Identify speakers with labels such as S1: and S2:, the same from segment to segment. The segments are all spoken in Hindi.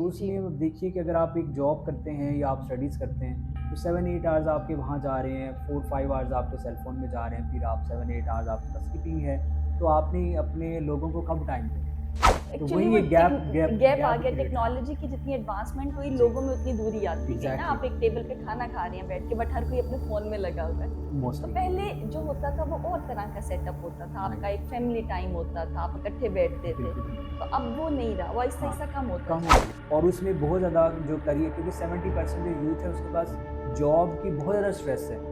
S1: उसमें अब देखिए कि अगर आप एक जॉब करते हैं या आप स्टडीज़ करते हैं, तो 7-8 आवर्स आपके वहाँ जा रहे हैं, 4-5 आवर्स आपके सेल फ़ोन में जा रहे हैं, फिर आप 7-8 आवर्स आपका स्लीपिंग है, तो आपने अपने लोगों को कब टाइम देना है? तो
S2: एक्चुअली
S1: वही
S2: वो
S1: एक गैप गैप
S2: गैप आ
S1: गैप
S2: गया।
S1: क्रिएट है।
S2: टेक्नोलॉजी की जितनी एडवांसमेंट हुई,
S1: जी,
S2: लोगों में उतनी दूरी आती गई ना।
S1: एग्ज़ैक्टली,
S2: आप एक टेबल पे खाना खा रहे हैं बैठ के, बट हर कोई अपने फ़ोन में लगा हुआ है। तो
S1: मोस्टली,
S2: पहले जो होता था वो और तरह का सेटअप होता था, आपका
S1: राइट,
S2: एक फैमिली टाइम होता था, आप इकट्ठे बैठते थे।
S1: बिल्कुल, बिल्कुल।
S2: तो अब वो नहीं रहा, वो
S1: हाँ,
S2: आहिस्ता-आहिस्ता कम होता
S1: कम
S2: जा
S1: हो
S2: रहा
S1: गई और उसमें बहुत ज़्यादा जो करियर क्योंकि 70% जो यूथ है उसके पास जॉब की बहुत ज़्यादा स्ट्रेस है।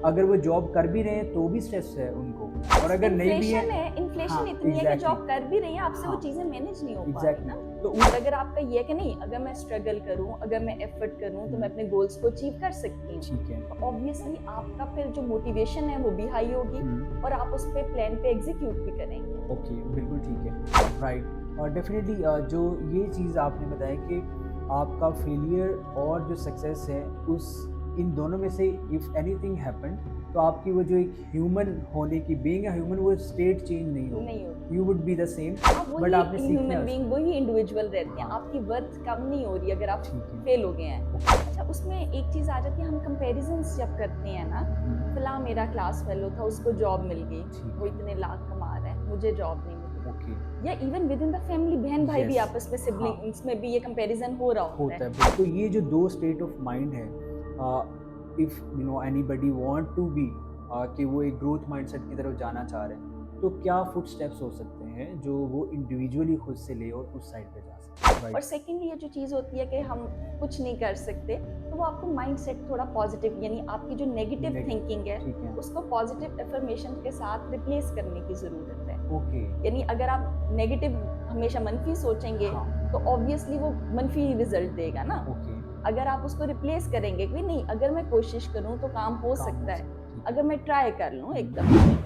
S1: अगर वो जॉब कर भी रहे हैं तो भी स्ट्रेस है उनको और
S2: है।
S1: अगर नहीं भी है
S2: इन्फ्लेशन
S1: हाँ,
S2: इतनी है कि
S1: एग्ज़ैक्टली
S2: जॉब कर भी रही हैं, आपसे वो
S1: हाँ,
S2: चीज़ें मैनेज नहीं हो पा रही
S1: एग्ज़ैक्टली
S2: ना।
S1: तो
S2: और
S1: उस
S2: अगर आपका ये है कि नहीं, अगर मैं स्ट्रगल करूँ, अगर मैं एफर्ट करूँ, तो मैं
S1: हुँ,
S2: अपने गोल्स को अचीव कर सकती हूँ।
S1: ठीक है।
S2: तो ऑब्वियसली आपका फिर जो मोटिवेशन है वो भी हाई होगी
S1: हुँ,
S2: और आप उस पे प्लान पे एग्ज़ीक्यूट भी करेंगे।
S1: ओके, बिल्कुल ठीक है, राइट और डेफ़िनिटली जो ये चीज़ आपने बताया कि आपका फेलियर और जो सक्सेस है उस इन दोनों में से इफ एनीथिंग हैपेंड तो आपकी वो जो एक ह्यूमन होने की बीइंग अ ह्यूमन वो स्टेट चेंज नहीं होगी।
S2: नहीं होगी।
S1: You would be the same
S2: आप
S1: बट
S2: वही
S1: आपने सीखना है
S2: ह्यूमन बीइंग,
S1: उसमें।
S2: वही इंडिविजुअल रहते हैं।
S1: हाँ,
S2: आपकी वर्थ कम नहीं हो रही अगर आप
S1: ठीक है,
S2: फेल हो गए हैं।
S1: ओके,
S2: अच्छा, उसमें एक चीज़ आ जाती है, हम कंपैरिज़न्स जब करते हैं ना,
S1: हुँ,
S2: फलाँ मेरा क्लास फेलो था, उसको जॉब मिल गई,
S1: ठीक
S2: वो
S1: है,
S2: इतने लाख कमा रहा है, मुझे जॉब नहीं
S1: ओके,
S2: मिली। या even within the family, बहन-भाई भी
S1: येस,
S2: आपस में,
S1: हाँ।
S2: सिबलिंग्स में भी ये कंपैरिज़न हो रहा होता
S1: होता है
S2: है।
S1: बिल्कुल। तो ये जो 2 स्टेट ऑफ माइंड है if you know anybody want to be कि वो एक ग्रोथ माइंडसेट की तरफ जाना चाह रहे हैं, तो क्या फुट स्टेप्स हो सकते हैं जो वो इंडिविजुअली खुद से ले और उस साइड पे जा सके?
S2: और
S1: राइट,
S2: सेकेंडली ये जो चीज़ होती है कि हम कुछ नहीं कर सकते, तो वो आपको माइंडसेट थोड़ा पॉजिटिव, यानी आपकी जो नेगेटिव
S1: नेगेटिव
S2: थिंकिंग है,
S1: ठीक है,
S2: उसको पॉजिटिव अफर्मेशन के साथ रिप्लेस करने की ज़रूरत है।
S1: ओके,
S2: यानी अगर आप नेगेटिव हमेशा मनफी सोचेंगे,
S1: हाँ,
S2: तो ऑब्वियसली वो मनफी रिजल्ट देगा ना।
S1: ओके,
S2: अगर आप उसको रिप्लेस करेंगे कि नहीं, अगर मैं कोशिश करूँ तो काम हो
S1: काम हो
S2: सकता है,
S1: सकता है, ठीक
S2: अगर
S1: है।
S2: मैं ट्राई कर लूँ एक
S1: हुँ।
S2: दफ़ा।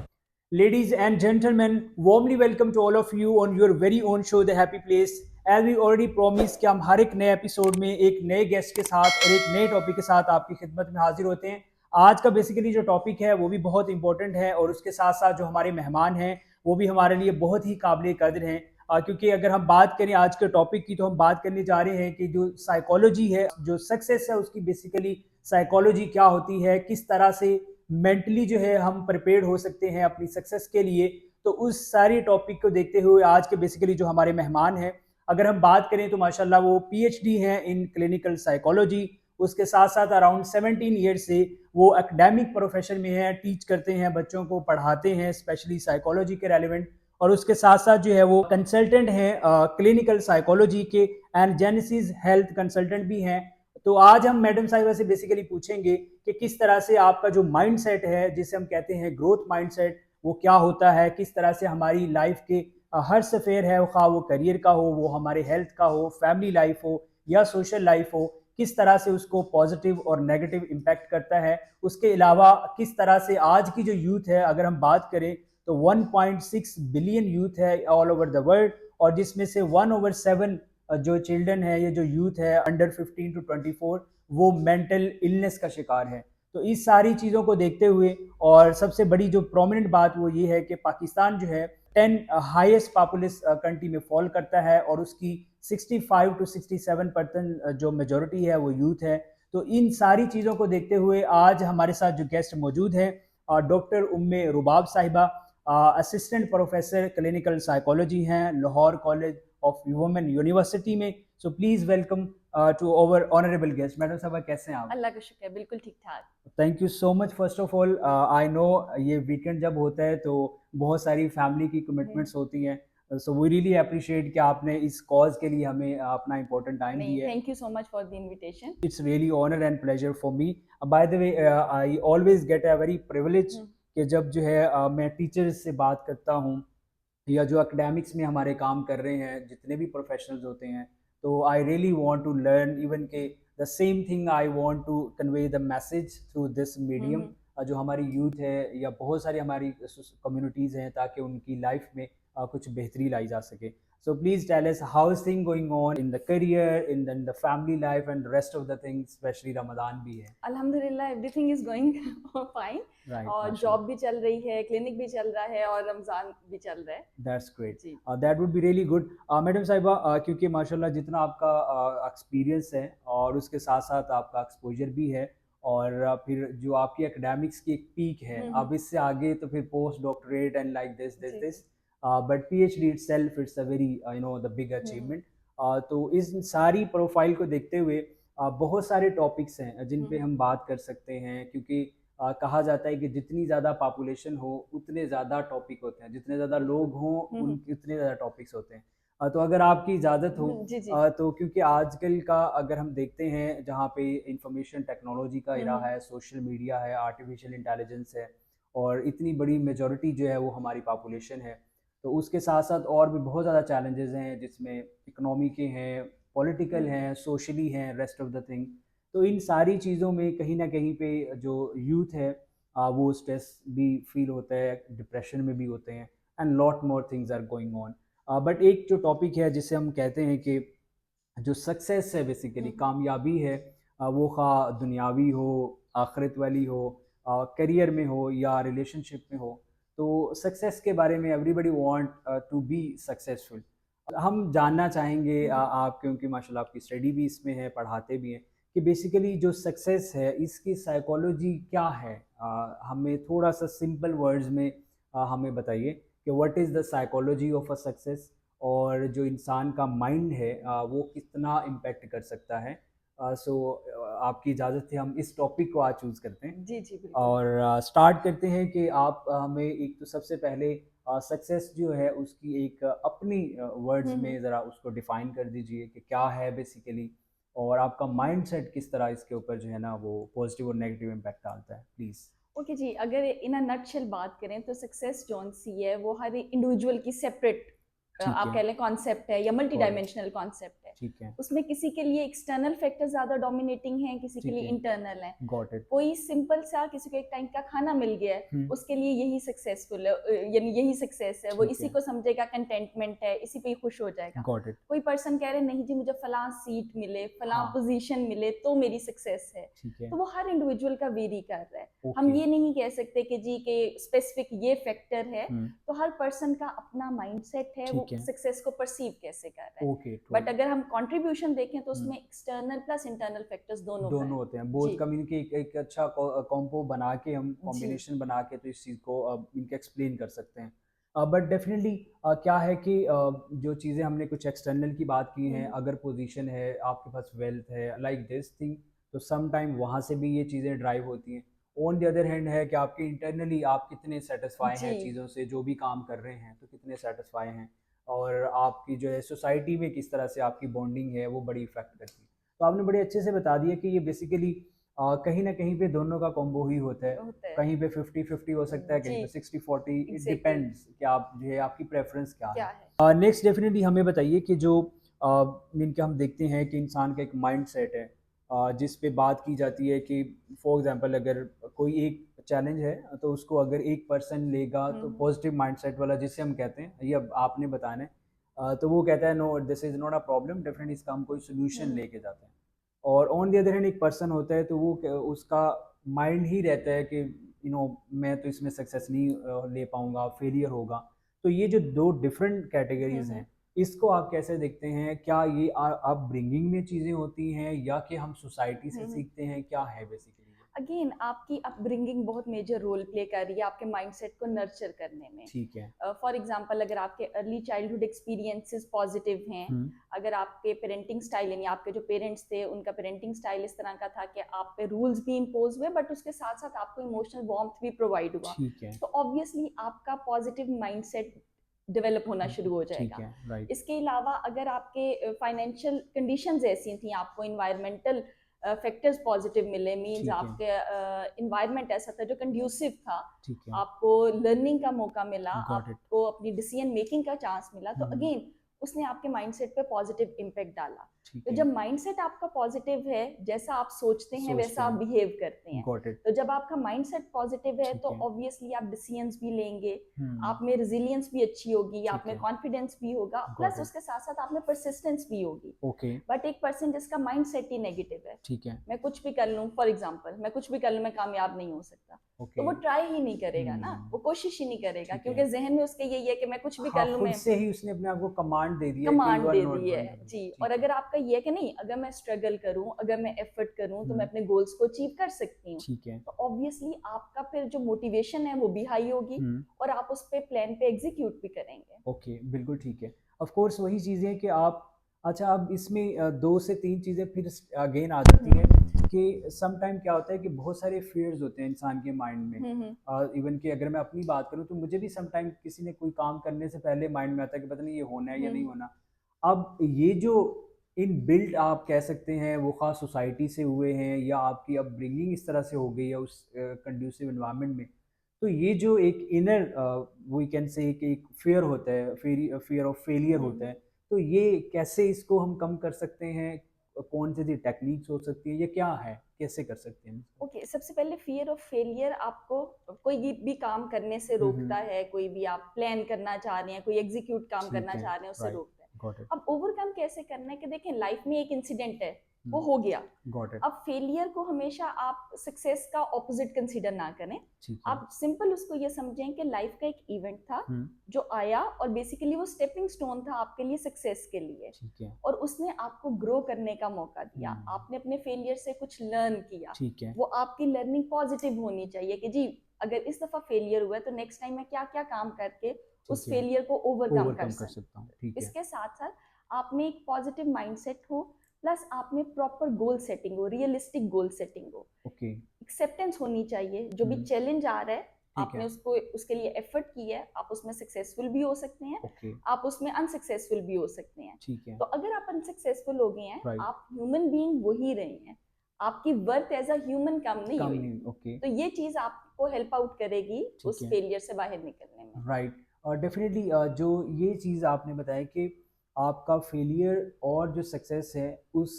S1: Ladies and gentlemen, warmly welcome to all of you on your very own show, The Happy Place. As we already promised कि हम हर एक नए एपिसोड में एक नए गेस्ट के साथ और एक नए टॉपिक के साथ आपकी खिदमत में हाजिर होते हैं। आज का बेसिकली जो टॉपिक है वो भी बहुत इंपॉर्टेंट है और उसके साथ साथ जो हमारे मेहमान हैं वो भी हमारे लिए बहुत ही काबिल कदर हैं क्योंकि अगर हम बात करें आज के टॉपिक की तो हम बात करने जा रहे हैं कि जो साइकोलॉजी है जो सक्सेस है उसकी बेसिकली साइकोलॉजी क्या होती है, किस तरह से मेंटली जो है हम प्रिपेयर्ड हो सकते हैं अपनी सक्सेस के लिए। तो उस सारी टॉपिक को देखते हुए आज के बेसिकली जो हमारे मेहमान हैं, अगर हम बात करें तो माशाल्लाह वो पीएचडी हैं इन क्लिनिकल साइकोलॉजी। उसके साथ साथ अराउंड 17 ईयर से वो एकेडमिक प्रोफेशन में हैं, टीच करते हैं, बच्चों को पढ़ाते हैं स्पेशली साइकोलॉजी के रेलिवेंट और उसके साथ साथ जो है वो कंसल्टेंट हैं क्लिनिकल साइकोलॉजी के एंड जेनेसिस हेल्थ कंसल्टेंट भी हैं। तो आज हम मैडम साहिबा से बेसिकली पूछेंगे कि किस तरह से आपका जो माइंडसेट है जिसे हम कहते हैं ग्रोथ माइंडसेट वो क्या होता है, किस तरह से हमारी लाइफ के हर सफ़ेर है खा वो करियर का हो, वो हमारे हेल्थ का हो, फैमिली लाइफ हो या सोशल लाइफ हो, किस तरह से उसको पॉजिटिव और नेगेटिव इम्पैक्ट करता है। उसके अलावा किस तरह से आज की जो यूथ है अगर हम बात करें तो 1.6 बिलियन यूथ है ऑल ओवर द वर्ल्ड और जिसमें से 1/7 जो चिल्ड्रन है, ये जो यूथ है अंडर 15 टू 24 वो मेंटल इलनेस का शिकार है। तो इस सारी चीज़ों को देखते हुए और सबसे बड़ी जो प्रोमिनेंट बात वो ये है कि पाकिस्तान जो है 10 हाईएस्ट पॉपुलस कंट्री में फॉल करता है और उसकी 65 टू 67% जो मेजोरिटी है वो यूथ है। तो इन सारी चीज़ों को देखते हुए आज हमारे साथ जो गेस्ट मौजूद हैं डॉक्टर उम्मे रुबाब साहिबा असिस्टेंट प्रोफेसर क्लिनिकल साइकोलॉजी हैं Lahore college of women university में। So please welcome to our honourable guest. Madam साहबा कैसे हैं आप?
S2: अल्लाह का शुक्र है, बिल्कुल ठीक-ठाक।
S1: Thank you so much first of all. I know ये वीकेंड जब होता है तो बहुत सारी फैमिली की
S2: हुँ।
S1: कमिटमेंट्स होती हैं, सो वी रियली अप्रिशिएट कि आपने इस कॉज के लिए हमें अपना इम्पोर्टेंट टाइम
S2: नहीं,
S1: दिया है।
S2: Thank you so much for the invitation.
S1: It's really honour and pleasure for me. By the way I always get a very privilege
S2: hmm.
S1: कि जब जो है मैं टीचर्स से बात करता हूँ या जो एकेडमिक्स में हमारे काम कर रहे हैं जितने भी प्रोफेशनल्स होते हैं, तो I really want to learn even के the same thing I want to convey the message through this
S2: hmm,
S1: medium.
S2: Hmm.
S1: जो हमारी यूथ है या बहुत सारी हमारी कम्युनिटीज़ हैं ताकि उनकी लाइफ में कुछ बेहतरी लाई जा सके। So please tell us how is thing going on in the career, in the family life and the rest of the things, especially Ramadan भी है.
S2: अल्हम्दुलिल्लाह everything is going fine,
S1: Right,
S2: और
S1: mashallah.
S2: जॉब भी चल रही है, क्लिनिक भी चल रहा है, और रमज़ान भी चल रहा है।
S1: That's great.
S2: जी
S1: That would be really good. Madam साहिबा, क्योंकि माशाल्लाह जितना आपका एक्सपीरियंस है और उसके साथ साथ आपका एक्सपोजर भी है, और फिर जो आपकी एकेडमिक्स की एक पीक है, अब इससे आगे तो फिर post doctorate and like this this
S2: जी
S1: this, but PhD itself it's a very the big achievement. तो इस सारी प्रोफाइल को देखते हुए बहुत सारे टॉपिक्स हैं जिन पे हम बात कर सकते हैं, क्योंकि कहा जाता है कि जितनी ज़्यादा पॉपुलेशन हो उतने ज़्यादा टॉपिक होते हैं, जितने ज़्यादा लोग हों उतने ज़्यादा टॉपिक्स होते हैं. तो अगर आपकी इजाज़त हो,
S2: जी जी
S1: तो क्योंकि आजकल का अगर हम देखते हैं जहाँ पे इंफॉर्मेशन टेक्नोलॉजी का इरा है, सोशल मीडिया है, आर्टिफिशियल इंटेलिजेंस है, और इतनी बड़ी मेजॉरिटी जो है वो हमारी पॉपुलेशन है, तो उसके साथ साथ और भी बहुत ज़्यादा चैलेंजेस हैं जिसमें इकोनॉमी के हैं, पॉलिटिकल हैं, सोशली हैं, रेस्ट ऑफ द थिंग. तो इन सारी चीज़ों में कहीं ना कहीं पे जो यूथ है वो स्ट्रेस भी फील होता है, डिप्रेशन में भी होते हैं, and lot more things are going on. But एक जो टॉपिक है जिसे हम कहते हैं कि जो सक्सेस है, बेसिकली कामयाबी है, वो खा दुनियावी हो, आखिरत वाली हो, करियर में हो या रिलेशनशिप में हो, तो सक्सेस के बारे में everybody want to be successful. हम जानना चाहेंगे आप, क्योंकि माशाल्लाह आपकी स्टडी भी इसमें है, पढ़ाते भी हैं, कि बेसिकली जो सक्सेस है इसकी साइकोलॉजी क्या है. हमें थोड़ा सा सिंपल वर्ड्स में हमें बताइए कि what is the psychology of a success, और जो इंसान का माइंड है वो कितना इम्पेक्ट कर सकता है. सो आपकी इजाज़त से हम इस टॉपिक को आज चूज़ करते हैं,
S2: जी जी बिल्कुल।
S1: और स्टार्ट करते हैं कि आप हमें एक तो सबसे पहले सक्सेस जो है उसकी एक अपनी वर्ड्स में ज़रा उसको डिफ़ाइन कर दीजिए कि क्या है बेसिकली, और आपका माइंडसेट किस तरह इसके ऊपर जो है ना वो पॉजिटिव और नेगेटिव इम्पैक्ट डालता है, प्लीज़.
S2: ओके जी, अगर इन अ नटशेल बात करें तो सक्सेस जौन सी है वो हर इंडिविजुअल की सेपरेट
S1: ठीक
S2: आप
S1: है.
S2: कह लें कॉन्सेप्ट है या मल्टी
S1: और
S2: डायमेंशनल कॉन्सेप्ट है।
S1: ठीक है.
S2: उसमें किसी के लिए एक्सटर्नल फैक्टर ज़्यादा डोमिनेटिंग हैं, किसी के
S1: ठीक
S2: लिए
S1: है.
S2: इंटरनल है।
S1: Got it.
S2: कोई सिंपल सा किसी को एक टाइम का खाना मिल गया है, उसके लिए यही सक्सेसफुल है, यानी यही सक्सेस है, वो
S1: ठीक
S2: इसी
S1: है.
S2: को समझेगा कंटेंटमेंट है, इसी पे ही खुश हो जाएगा।
S1: Got it.
S2: कोई पर्सन कह रहे नहीं जी मुझे फलां सीट मिले, फलां
S1: हाँ.
S2: पोजीशन मिले तो मेरी सक्सेस है।
S1: ठीक है.
S2: तो वो हर इंडिविजुअल का वेरी कर रहा है। हम
S1: ओके.
S2: ये नहीं कह सकते कि जी के स्पेसिफिक ये फैक्टर है।
S1: हम्म.
S2: तो हर पर्सन का अपना माइंडसेट है, वो
S1: ठीक है.
S2: सक्सेस को परसीव कैसे कर रहा है।
S1: ओके.
S2: बट अगर हम कंट्रीब्यूशन देखें तो
S1: हम्म.
S2: उसमें एक्सटर्नल प्लस इंटरनल फैक्टर्स दोनों का
S1: दोनों
S2: है।
S1: होते हैं, बोथ
S2: जी
S1: कम्युनिटी एक अच्छा कॉम्बो बना के, हम
S2: जी
S1: कॉम्बिनेशन बना के तो इस चीज़ को इनके एक्सप्लेन कर सकते हैं. बट डेफिनेटली क्या है कि जो चीज़ें हमने कुछ एक्सटर्नल की बात की हैं, अगर पोजीशन है, आपके पास वेल्थ है, लाइक दिस थिंग, तो सम टाइम वहाँ से भी ये चीज़ें ड्राइव होती हैं. ऑन द अदर हैंड है कि आपके इंटरनली आप कितने सेटिस्फाई
S2: जी
S1: हैं चीज़ों से, जो भी काम कर रहे हैं तो कितने सेटिस्फाई हैं, और आपकी जो है सोसाइटी में किस तरह से आपकी बॉन्डिंग है वो बड़ी इफेक्ट करती है. तो आपने बड़े अच्छे से बता दिया कि ये बेसिकली कहीं ना कहीं पे दोनों का कॉम्बो ही होता है.
S2: होता है।
S1: कहीं पे 50-50 हो सकता है, कहीं
S2: जी
S1: पे 60-40, इट
S2: एग्जैक्टली
S1: डिपेंड्स कि आप जो है आपकी प्रेफरेंस क्या
S2: क्या
S1: है.
S2: है।
S1: नेक्स्ट डेफिनेटली हमें बताइए कि जो मीन के हम देखते हैं कि इंसान का एक माइंड सेट है, जिस पे बात की जाती है कि फॉर एग्जांपल अगर कोई एक चैलेंज है तो उसको अगर एक पर्सन लेगा तो पॉजिटिव माइंडसेट वाला जिसे हम कहते हैं, ये अब आपने बताना है, तो वो कहता है no this is not a problem, definitely इसका हम कोई सोल्यूशन लेके जाते हैं. और ऑन द अदर हैंड एक पर्सन होता है तो वो उसका माइंड ही रहता है कि मैं तो इसमें सक्सेस नहीं ले पाऊंगा, फेलियर होगा. तो ये जो दो डिफरेंट कैटेगरीज हैं, इसको आप कैसे देखते हैं? क्या ये आप ब्रिंगिंग में चीज़ें होती हैं या कि हम सोसाइटी से सीखते हैं, क्या है बेसिकली?
S2: अगेन आपकी अपब्रिंगिंग बहुत मेजर रोल प्ले कर रही है आपके माइंडसेट को नर्चर करने में।
S1: ठीक है.
S2: फॉर एग्जांपल अगर आपके अर्ली चाइल्डहुड एक्सपीरियंसेस पॉजिटिव हैं,
S1: हम्म.
S2: अगर आपके पेरेंटिंग स्टाइल यानी आपके जो पेरेंट्स थे उनका पेरेंटिंग स्टाइल इस तरह का था कि आप पे रूल्स भी इम्पोज हुए बट उसके साथ साथ आपको इमोशनल वार्मथ भी प्रोवाइड हुआ,
S1: ठीक है.
S2: तो ऑब्वियसली आपका पॉजिटिव माइंडसेट डेवलप होना शुरू हो
S1: ठीक
S2: जाएगा।
S1: है. राइट.
S2: इसके अलावा अगर आपके फाइनेंशियल कंडीशंस ऐसी थी, आपको इन्वायरमेंटल फैक्टर्स पॉजिटिव मिले, मींस
S1: ठीक है.
S2: आपके इन्वायरमेंट ऐसा था जो कंड्यूसिव था,
S1: ठीक है.
S2: आपको लर्निंग का मौका मिला,
S1: गॉट
S2: आपको अपनी डिसीजन मेकिंग का चांस मिला, तो
S1: इट.
S2: अगेन उसने आपके माइंडसेट पे पॉजिटिव इम्पैक्ट डाला।
S1: ठीक
S2: तो
S1: है,
S2: जब माइंडसेट आपका पॉजिटिव है, जैसा आप सोचते हैं
S1: सोचते
S2: वैसा आप
S1: हैं,
S2: बिहेव करते हैं।
S1: गॉट इट,
S2: तो जब आपका माइंडसेट पॉजिटिव है
S1: ठीक
S2: तो
S1: है,
S2: ऑब्वियसली आप डिसीजंस भी लेंगे, आप
S1: हुँ,
S2: में रिजिलियंस भी अच्छी होगी, आप
S1: ठीक
S2: में
S1: है,
S2: कॉन्फिडेंस भी होगा,
S1: गॉट
S2: प्लस
S1: इट,
S2: उसके साथ साथ आप में परसिस्टेंस भी होगी।
S1: ओके,
S2: बट एक पर्सन जिसका माइंड सेट ही नेगेटिव है,
S1: ठीक है,
S2: मैं कुछ भी कर लूँ, फॉर एग्जाम्पल मैं कुछ भी कर लूँ मैं कामयाब नहीं हो सकता, तो
S1: ओके,
S2: वो ट्राई ही नहीं करेगा ना, वो
S1: हुँ,
S2: कोशिश ही नहीं करेगा,
S1: ठीक
S2: क्योंकि
S1: है।
S2: जहन में उसके यही है कि मैं कुछ भी कर
S1: हाँ,
S2: लूँ,
S1: खुद
S2: मैं
S1: से ही उसने अपने आप को कमांड दे दिया है कि you
S2: command
S1: are
S2: they
S1: not
S2: दी है
S1: वल्नरेबल,
S2: जी। और
S1: ठीक है,
S2: अगर आपका ये है कि नहीं, अगर मैं स्ट्रगल करूं, अगर मैं एफर्ट करूं तो मैं
S1: हुँ,
S2: अपने गोल्स को अचीव कर सकती हूँ,
S1: ठीक है,
S2: तो ऑब्वियसली आपका फिर जो मोटिवेशन है वो भी हाई होगी,
S1: हुँ,
S2: और आप उस पे प्लान पे एग्जीक्यूट भी करेंगे।
S1: ओके, बिल्कुल ठीक है। ऑफ़ कोर्स वही चीज़ें हैं कि आप अच्छा अब इसमें 2 से 3 चीज़ें फिर अगेन आ जाती हैं कि सम टाइम क्या होता है कि बहुत सारे फ़ियर्स होते हैं इंसान के माइंड में।
S2: हम्म।
S1: इवन कि अगर मैं अपनी बात करूँ तो मुझे भी सम टाइम किसी ने कोई काम करने से पहले माइंड में आता है कि पता नहीं ये होना है या नहीं
S2: हम्म।
S1: होना। अब ये जो इनबिल्ट आप कह सकते हैं वो ख़ास सोसाइटी से हुए हैं या आपकी अपब्रिंगिंग इस तरह से हो गई है उस कंड्यूसिव एनवायरनमेंट में, तो ये जो एक इनर वी कैन से कि एक फ़ियर होता है, फ़ियर ऑफ फेलियर होता
S2: हम्म।
S1: है, तो ये कैसे इसको हम कम कर सकते हैं? कौन सी टेक्निक्स हो सकती है? ये क्या है? कैसे कर सकते हैं इसको?
S2: ओके, सबसे पहले फियर ऑफ फेलियर आपको कोई भी काम करने से
S1: हुँ,
S2: रोकता
S1: हुँ।
S2: है, कोई भी आप प्लान करना चाह रहे हैं, कोई एग्जीक्यूट काम
S1: ठीक
S2: करना
S1: है,
S2: चाह रहे हैं, उससे
S1: राइट,
S2: रोकता है।
S1: Got it.
S2: अब ओवरकम कैसे करना है कि देखें, लाइफ में एक इंसिडेंट है, वो
S1: हुँ,
S2: हो गया।
S1: गॉट इट,
S2: अब फेलियर को हमेशा आप सक्सेस का ऑपोजिट कंसीडर ना करें,
S1: ठीक है।
S2: आप सिंपल उसको ये समझें कि लाइफ का एक इवेंट था
S1: हुँ,
S2: जो आया, और बेसिकली वो स्टेपिंग स्टोन था आपके लिए सक्सेस के लिए,
S1: ठीक है।
S2: और उसने आपको ग्रो करने का मौका दिया,
S1: हुँ,
S2: आपने अपने फेलियर से कुछ लर्न किया।
S1: ठीक है,
S2: वो आपकी लर्निंग पॉजिटिव होनी चाहिए कि जी, अगर इस दफा फेलियर हुआ है तो नेक्स्ट टाइम मैं क्या क्या काम करके
S1: ठीक
S2: उस
S1: है।
S2: फेलियर को ओवरकम कर
S1: ओवरकम कर
S2: सकूं।
S1: सकता हूँ, ठीक है।
S2: इसके साथ साथ आप में एक पॉजिटिव माइंडसेट हो, प्लस आप में प्रॉपर गोल सेटिंग हो, रियलिस्टिक गोल सेटिंग हो,
S1: ओके,
S2: एक्सेप्टेंस होनी चाहिए, जो भी
S1: हुँ,
S2: चैलेंज आ रहा है
S1: ठीक
S2: आपने
S1: है,
S2: उसको उसके लिए एफर्ट की है, आप उसमें सक्सेसफुल भी हो सकते हैं,
S1: ओके,
S2: आप उसमें अनसक्सेसफुल भी हो सकते हैं।
S1: ठीक है,
S2: तो अगर आप अनसक्सेसफुल हो गए हैं,
S1: राइट,
S2: आप ह्यूमन बीइंग वही रहे हैं, आपकी वर्थ एज अ ह्यूमन कम नहीं
S1: कम
S2: हुई।
S1: नहीं ओके,
S2: तो ये चीज आपको हेल्प आउट करेगी
S1: ठीक
S2: उस
S1: है।
S2: फेलियर से बाहर निकलने में।
S1: राइट और डेफिनेटली जो ये चीज़ आपने बताया कि आपका फेलियर और जो सक्सेस है उस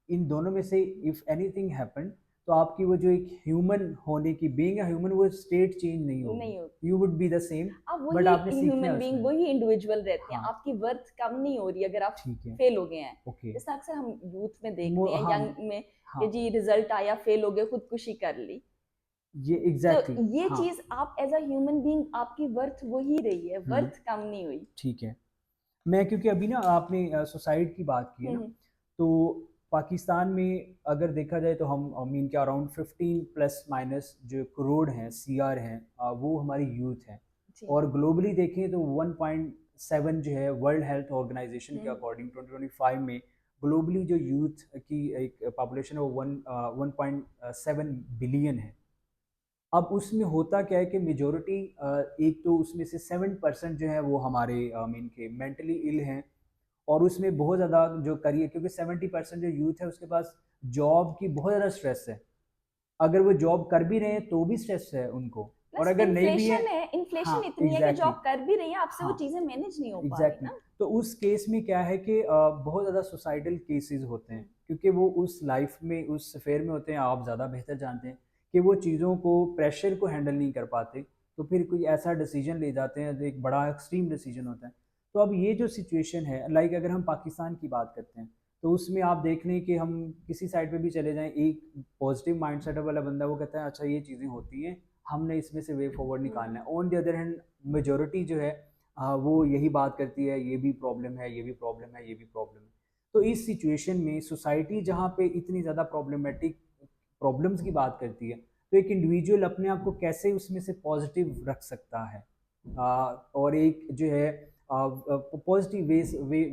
S1: इन दोनों में से इफ़ एनीथिंग हैपन तो आपकी वो जो एक ह्यूमन होने की बीइंग अ ह्यूमन वो स्टेट चेंज नहीं होगी
S2: नहीं होती,
S1: you would be the same
S2: आप
S1: बट
S2: वही
S1: आपने सीखना है
S2: ह्यूमन बीइंग,
S1: उसमें
S2: वही इंडिविजुअल रहते हैं,
S1: हाँ
S2: आपकी वर्थ कम नहीं हो रही अगर आप
S1: ठीक है
S2: फेल हो गए हैं।
S1: ओके
S2: जैसा अक्सर हम यूथ में देखते हैं,
S1: हाँ
S2: यंग में,
S1: हाँ
S2: कि जी रिजल्ट आया, फेल हो गए, खुदकुशी कर ली।
S1: ये
S2: तो
S1: एग्जैक्टली
S2: ये
S1: हाँ
S2: चीज आप एज अ ह्यूमन बीइंग, आपकी वर्थ वही रही है,
S1: हम्म
S2: वर्थ कम नहीं हुई।
S1: ठीक है मैं क्योंकि अभी ना आपने सुसाइड की बात की है ना
S2: हम्म।
S1: तो पाकिस्तान में अगर देखा जाए तो हम आई मीन के अराउंड 15 प्लस माइनस जो करोड़ हैं सीआर हैं वो हमारी यूथ है
S2: जी।
S1: और ग्लोबली देखें तो 1.7 जो है वर्ल्ड हेल्थ ऑर्गेनाइजेशन के
S2: हम्म।
S1: अकॉर्डिंग 2025 में ग्लोबली जो यूथ की एक पॉपुलेशन है वो 1.7 बिलियन है अब उसमें होता क्या है कि मेजोरिटी एक तो उसमें से 7% जो है वो हमारे मीन के मेंटली इल हैं और उसमें बहुत ज़्यादा जो करियर क्योंकि 70% जो यूथ है उसके पास जॉब की बहुत ज़्यादा स्ट्रेस है अगर वो जॉब कर भी रहे हैं तो भी स्ट्रेस है उनको और
S2: प्लस
S1: अगर नहीं भी है
S2: इन्फ्लेशन है,
S1: हाँ
S2: इन्फ्लेशन इतनी है कि
S1: एग्जैक्टली
S2: जॉब कर भी रही है, आपसे वो
S1: हाँ
S2: चीजें मैनेज नहीं हो पा रही
S1: एग्जैक्टली
S2: ना।
S1: तो उस केस में क्या है कि बहुत ज़्यादा सुसाइडल केसेस होते हैं
S2: हम्म।
S1: क्योंकि वो उस लाइफ में उस फेयर में होते हैं आप ज़्यादा बेहतर जानते हैं कि वो चीज़ों को प्रेशर को हैंडल नहीं कर पाते तो फिर कोई ऐसा डिसीजन ले जाते हैं जो एक बड़ा एक्सट्रीम डिसीजन होता है तो अब ये जो सिचुएशन है लाइक अगर हम पाकिस्तान की बात करते हैं तो उसमें आप देख लें कि हम किसी साइड पे भी चले जाएं एक पॉजिटिव माइंड सेटअप वाला बंदा वो कहता है अच्छा ये चीज़ें होती हैं हमने इसमें से वे फॉरवर्ड निकालना है on the other hand majority जो है वो यही बात करती है ये भी प्रॉब्लम है ये भी प्रॉब्लम है ये भी प्रॉब्लम है तो इस सिचुएशन में सोसाइटी जहाँ पे इतनी ज़्यादा प्रॉब्लमेटिक प्रॉब्लम्स की बात करती है तो एक इंडिविजुअल अपने आप को कैसे उसमें से पॉजिटिव रख सकता है और एक जो है पॉजिटिव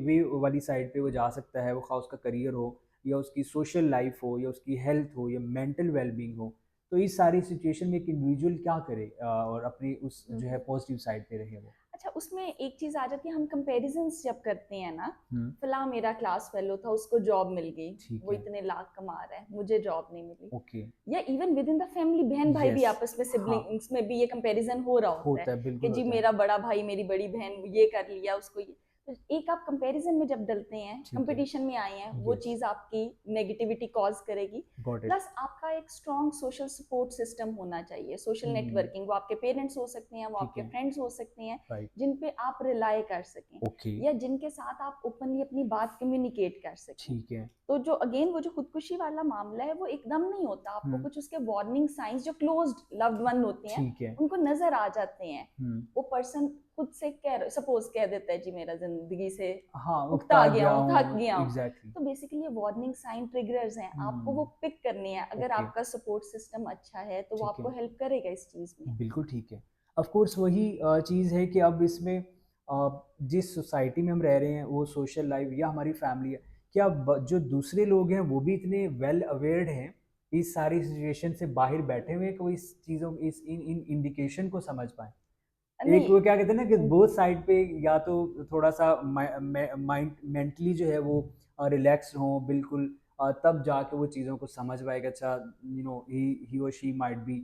S1: वे वाली साइड पे वो जा सकता है वो खा उसका करियर हो या उसकी सोशल लाइफ हो या उसकी हेल्थ हो या मेंटल वेलबींग हो तो इस सारी सिचुएशन में एक इंडिविजुअल क्या करे और अपनी उस जो है
S2: हम्म।
S1: पॉजिटिव साइड पे रहे वो
S2: अच्छा, उसमें एक चीज आ जाती है, हम कंपैरिजंस जब करते हैं ना,
S1: हम्म
S2: फला मेरा क्लास फेलो था, उसको जॉब मिल गई,
S1: ठीक
S2: वो
S1: है
S2: इतने लाख कमा रहा है, मुझे जॉब नहीं मिली।
S1: ओके
S2: या even within the family, बहन भाई भी
S1: यस
S2: आपस में,
S1: हाँ
S2: सिबलिंग्स में भी ये कंपैरिजन हो रहा होता है
S1: होता है
S2: कि
S1: बिल्कुल
S2: जी
S1: होता है
S2: मेरा बड़ा भाई, मेरी बड़ी बहन ये कर लिया, उसको ये। एक आप कंपैरिजन में जब डलते हैं,
S1: ठीक है।
S2: कंपटीशन में आए हैं, वो
S1: Yes.
S2: चीज आपकी नेगेटिविटी कॉज करेगी।
S1: Got it.
S2: प्लस आपका एक स्ट्रॉन्ग सोशल सपोर्ट सिस्टम होना चाहिए, सोशल नेटवर्किंग। वो आपके पेरेंट्स हो सकते हैं, वो
S1: ठीक
S2: आपके
S1: है।
S2: फ्रेंड्स हो सकते हैं,
S1: Right.
S2: जिन पे आप रिलाय कर सकें,
S1: Okay.
S2: या जिनके साथ आप ओपनली अपनी बात कम्युनिकेट कर सकें।
S1: ठीक है।
S2: तो जो अगेन वो जो खुदकुशी वाला मामला है, वो एकदम नहीं होता, आपको कुछ उसके वार्निंग साइंस जो क्लोज्ड लव्ड वन होते हैं
S1: ठीक है।
S2: उनको नजर आ जाते हैं।
S1: हम्म।
S2: वो पर्सन खुद से सपोज कह देता है जी मेरा जिंदगी से
S1: हाँ,
S2: उकता गया हूँ, थक
S1: हूँ।
S2: गया हूँ।
S1: Exactly.
S2: तो बेसिकली ये वार्निंग साइन ट्रिगर्स हैं, आपको वो पिक करनी है। अगर
S1: Okay.
S2: आपका सपोर्ट सिस्टम अच्छा है तो वो
S1: ठीक
S2: आपको
S1: है।
S2: हेल्प करेगा इस चीज में।
S1: बिल्कुल ठीक है। ऑफ कोर्स वही चीज़ है कि अब इसमें जिस सोसाइटी में हम रह रहे हैं, वो सोशल लाइफ या हमारी फैमिली है, क्या जो दूसरे लोग हैं वो भी इतने वेल अवेयर्ड हैं इस सारी सिचुएशन से बाहर बैठे हुए हैं कि वो इस चीज़ों इस इन इन इंडिकेशन को समझ पाएँ? एक
S2: नहीं,
S1: वो क्या कहते हैं ना कि बोथ साइड पे या तो थोड़ा सा माइंड मेंटली जो है वो रिलैक्स हो बिल्कुल, तब जाके वो चीज़ों को समझ पाएगा। अच्छा, ही और शी माइट बी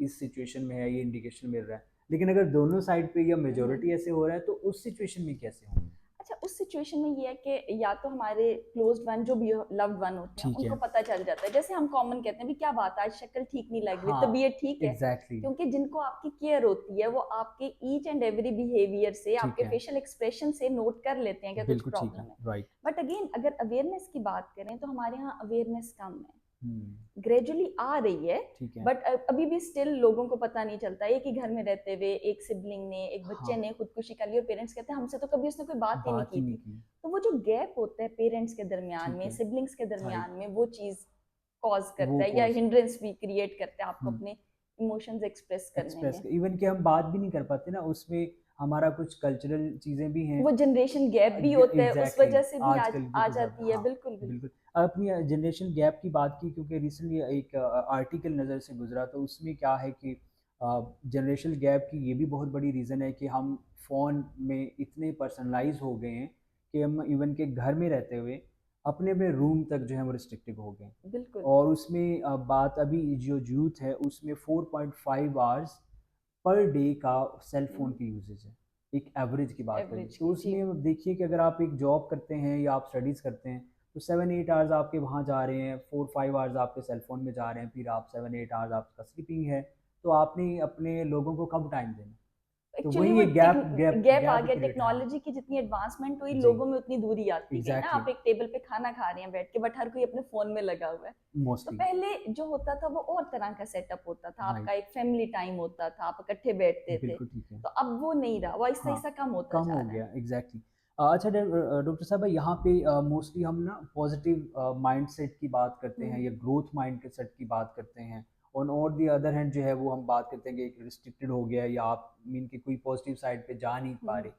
S1: इस सिचुएशन में है, ये इंडिकेशन मिल रहा है। लेकिन अगर दोनों साइड पे या मेजोरिटी ऐसे हो रहा है तो उस सिचुएशन में कैसे होंगे?
S2: अच्छा, उस सिचुएशन में ये है कि या तो हमारे क्लोज वन जो भी लव्ड वन होते हैं
S1: ठीक
S2: उनको
S1: है।
S2: पता चल जाता है। जैसे हम कॉमन कहते हैं भी क्या बात है, आज शक्ल ठीक नहीं लग रही,
S1: हाँ,
S2: तबीयत ठीक है।
S1: एग्जैक्टली।
S2: क्योंकि जिनको आपकी केयर होती है वो आपके ईच एंड एवरी बिहेवियर से,
S1: ठीक
S2: आपके
S1: है।
S2: फेशियल एक्सप्रेशन से नोट कर लेते हैं कि कुछ
S1: बिल्कुल ठीक
S2: प्रॉब्लम
S1: है।
S2: है।
S1: राइट।
S2: बट अगेन अगर अवेयरनेस की बात करें तो हमारे यहाँ अवेयरनेस कम है,
S1: हम्म।
S2: ग्रेजुअली आ रही है।
S1: ठीक है।
S2: बट अभी भी स्टिल लोगों को पता नहीं चलता। एक ही घर में रहते हुए एक सिबलिंग ने, एक बच्चे
S1: हाँ,
S2: ने खुदकुशी कर ली और पेरेंट्स कहते हैं हमसे तो कभी उसने कोई बात ही नहीं
S1: बात ही
S2: की
S1: नहीं
S2: थी।
S1: की।
S2: तो वो जो गैप होता है पेरेंट्स के दरमियान
S1: ठीक
S2: में,
S1: है।
S2: सिबलिंग्स के
S1: राइट।
S2: दरमियान में, वो चीज कॉज
S1: वो
S2: करता है या
S1: कोर्स।
S2: हिंड्रेंस भी क्रिएट करता है आपको
S1: हम्म।
S2: अपने इमोशंस एक्सप्रेस करने
S1: एक्सप्रेस
S2: में।
S1: इवन कि हम बात भी नहीं कर पाते ना, उसमें हमारा कुछ कल्चरल चीज़ें भी हैं।
S2: वो जनरेशन गैप भी होता है, उस
S1: एग्जैक्टली
S2: वजह से भी
S1: आजकल के
S2: आ
S1: हिसाब से,
S2: जाती है।
S1: हाँ
S2: बिल्कुल बिल्कुल।
S1: बिल्कुल। अपनी जनरेशन गैप की बात की क्योंकि रिसेंटली एक आर्टिकल नज़र से गुजरा, तो उसमें क्या है कि जनरेशन गैप की ये भी बहुत बड़ी रीज़न है कि हम फ़ोन में इतने पर्सनलाइज हो गए हैं कि हम इवन के घर में रहते हुए अपने अपने रूम तक जो है वो रिस्ट्रिक्टेड हो गए हैं।
S2: बिल्कुल
S1: और उसमें बात अभी जो यूथ है उसमें 4.5 आवर्स पर डे का सेल फोन की यूजेज है, एक एवरेज की बात करें
S2: एवरेज
S1: तो।
S2: की जी।
S1: उसमें अब देखिए कि अगर आप एक जॉब करते हैं या आप स्टडीज़ करते हैं तो 7-8 आवर्स आपके वहाँ जा रहे हैं, 4-5 आवर्स आपके सेल फोन में जा रहे हैं, फिर आप 7-8 आवर्स आपका स्लीपिंग है। तो आपने अपने लोगों को कब टाइम देना? तो
S2: एक्चुअली
S1: वही
S2: वो
S1: ये गैप गैप
S2: गैप आ
S1: गैप
S2: गया।
S1: क्रिएट। हाँ
S2: टेक्नोलॉजी की जितनी एडवांसमेंट हुई,
S1: जी,
S2: लोगों में उतनी दूरी आती गई ना।
S1: एग्जैक्टली।
S2: आप एक टेबल पे खाना खा रहे हैं बैठ के, बट हर कोई अपने फोन में लगा हुआ है। तो
S1: मोस्टली।
S2: पहले जो होता था वो और तरह का सेटअप होता था,
S1: राइट।
S2: आपका एक फैमिली टाइम होता था, आप इकट्ठे बैठते थे।
S1: बिल्कुल ठीक है।
S2: तो अब वो नहीं रहा, वो ऐसा
S1: हाँ,
S2: ऐसा कम होता
S1: कम
S2: जा
S1: हो
S2: रहा है।
S1: गया एग्जैक्टली। अच्छा डॉक्टर साहब, यहाँ पे मोस्टली हम ना पॉजिटिव माइंडसेट की बात करते हैं या ग्रोथ माइंडसेट की बात करते हैं, और दी अदर हैंड जो है वो हम बात करते हैं कि रिस्ट्रिक्टेड हो गया या आप मीन कि कोई पॉजिटिव साइड पे जा नहीं पा
S2: हम्म।
S1: रहे।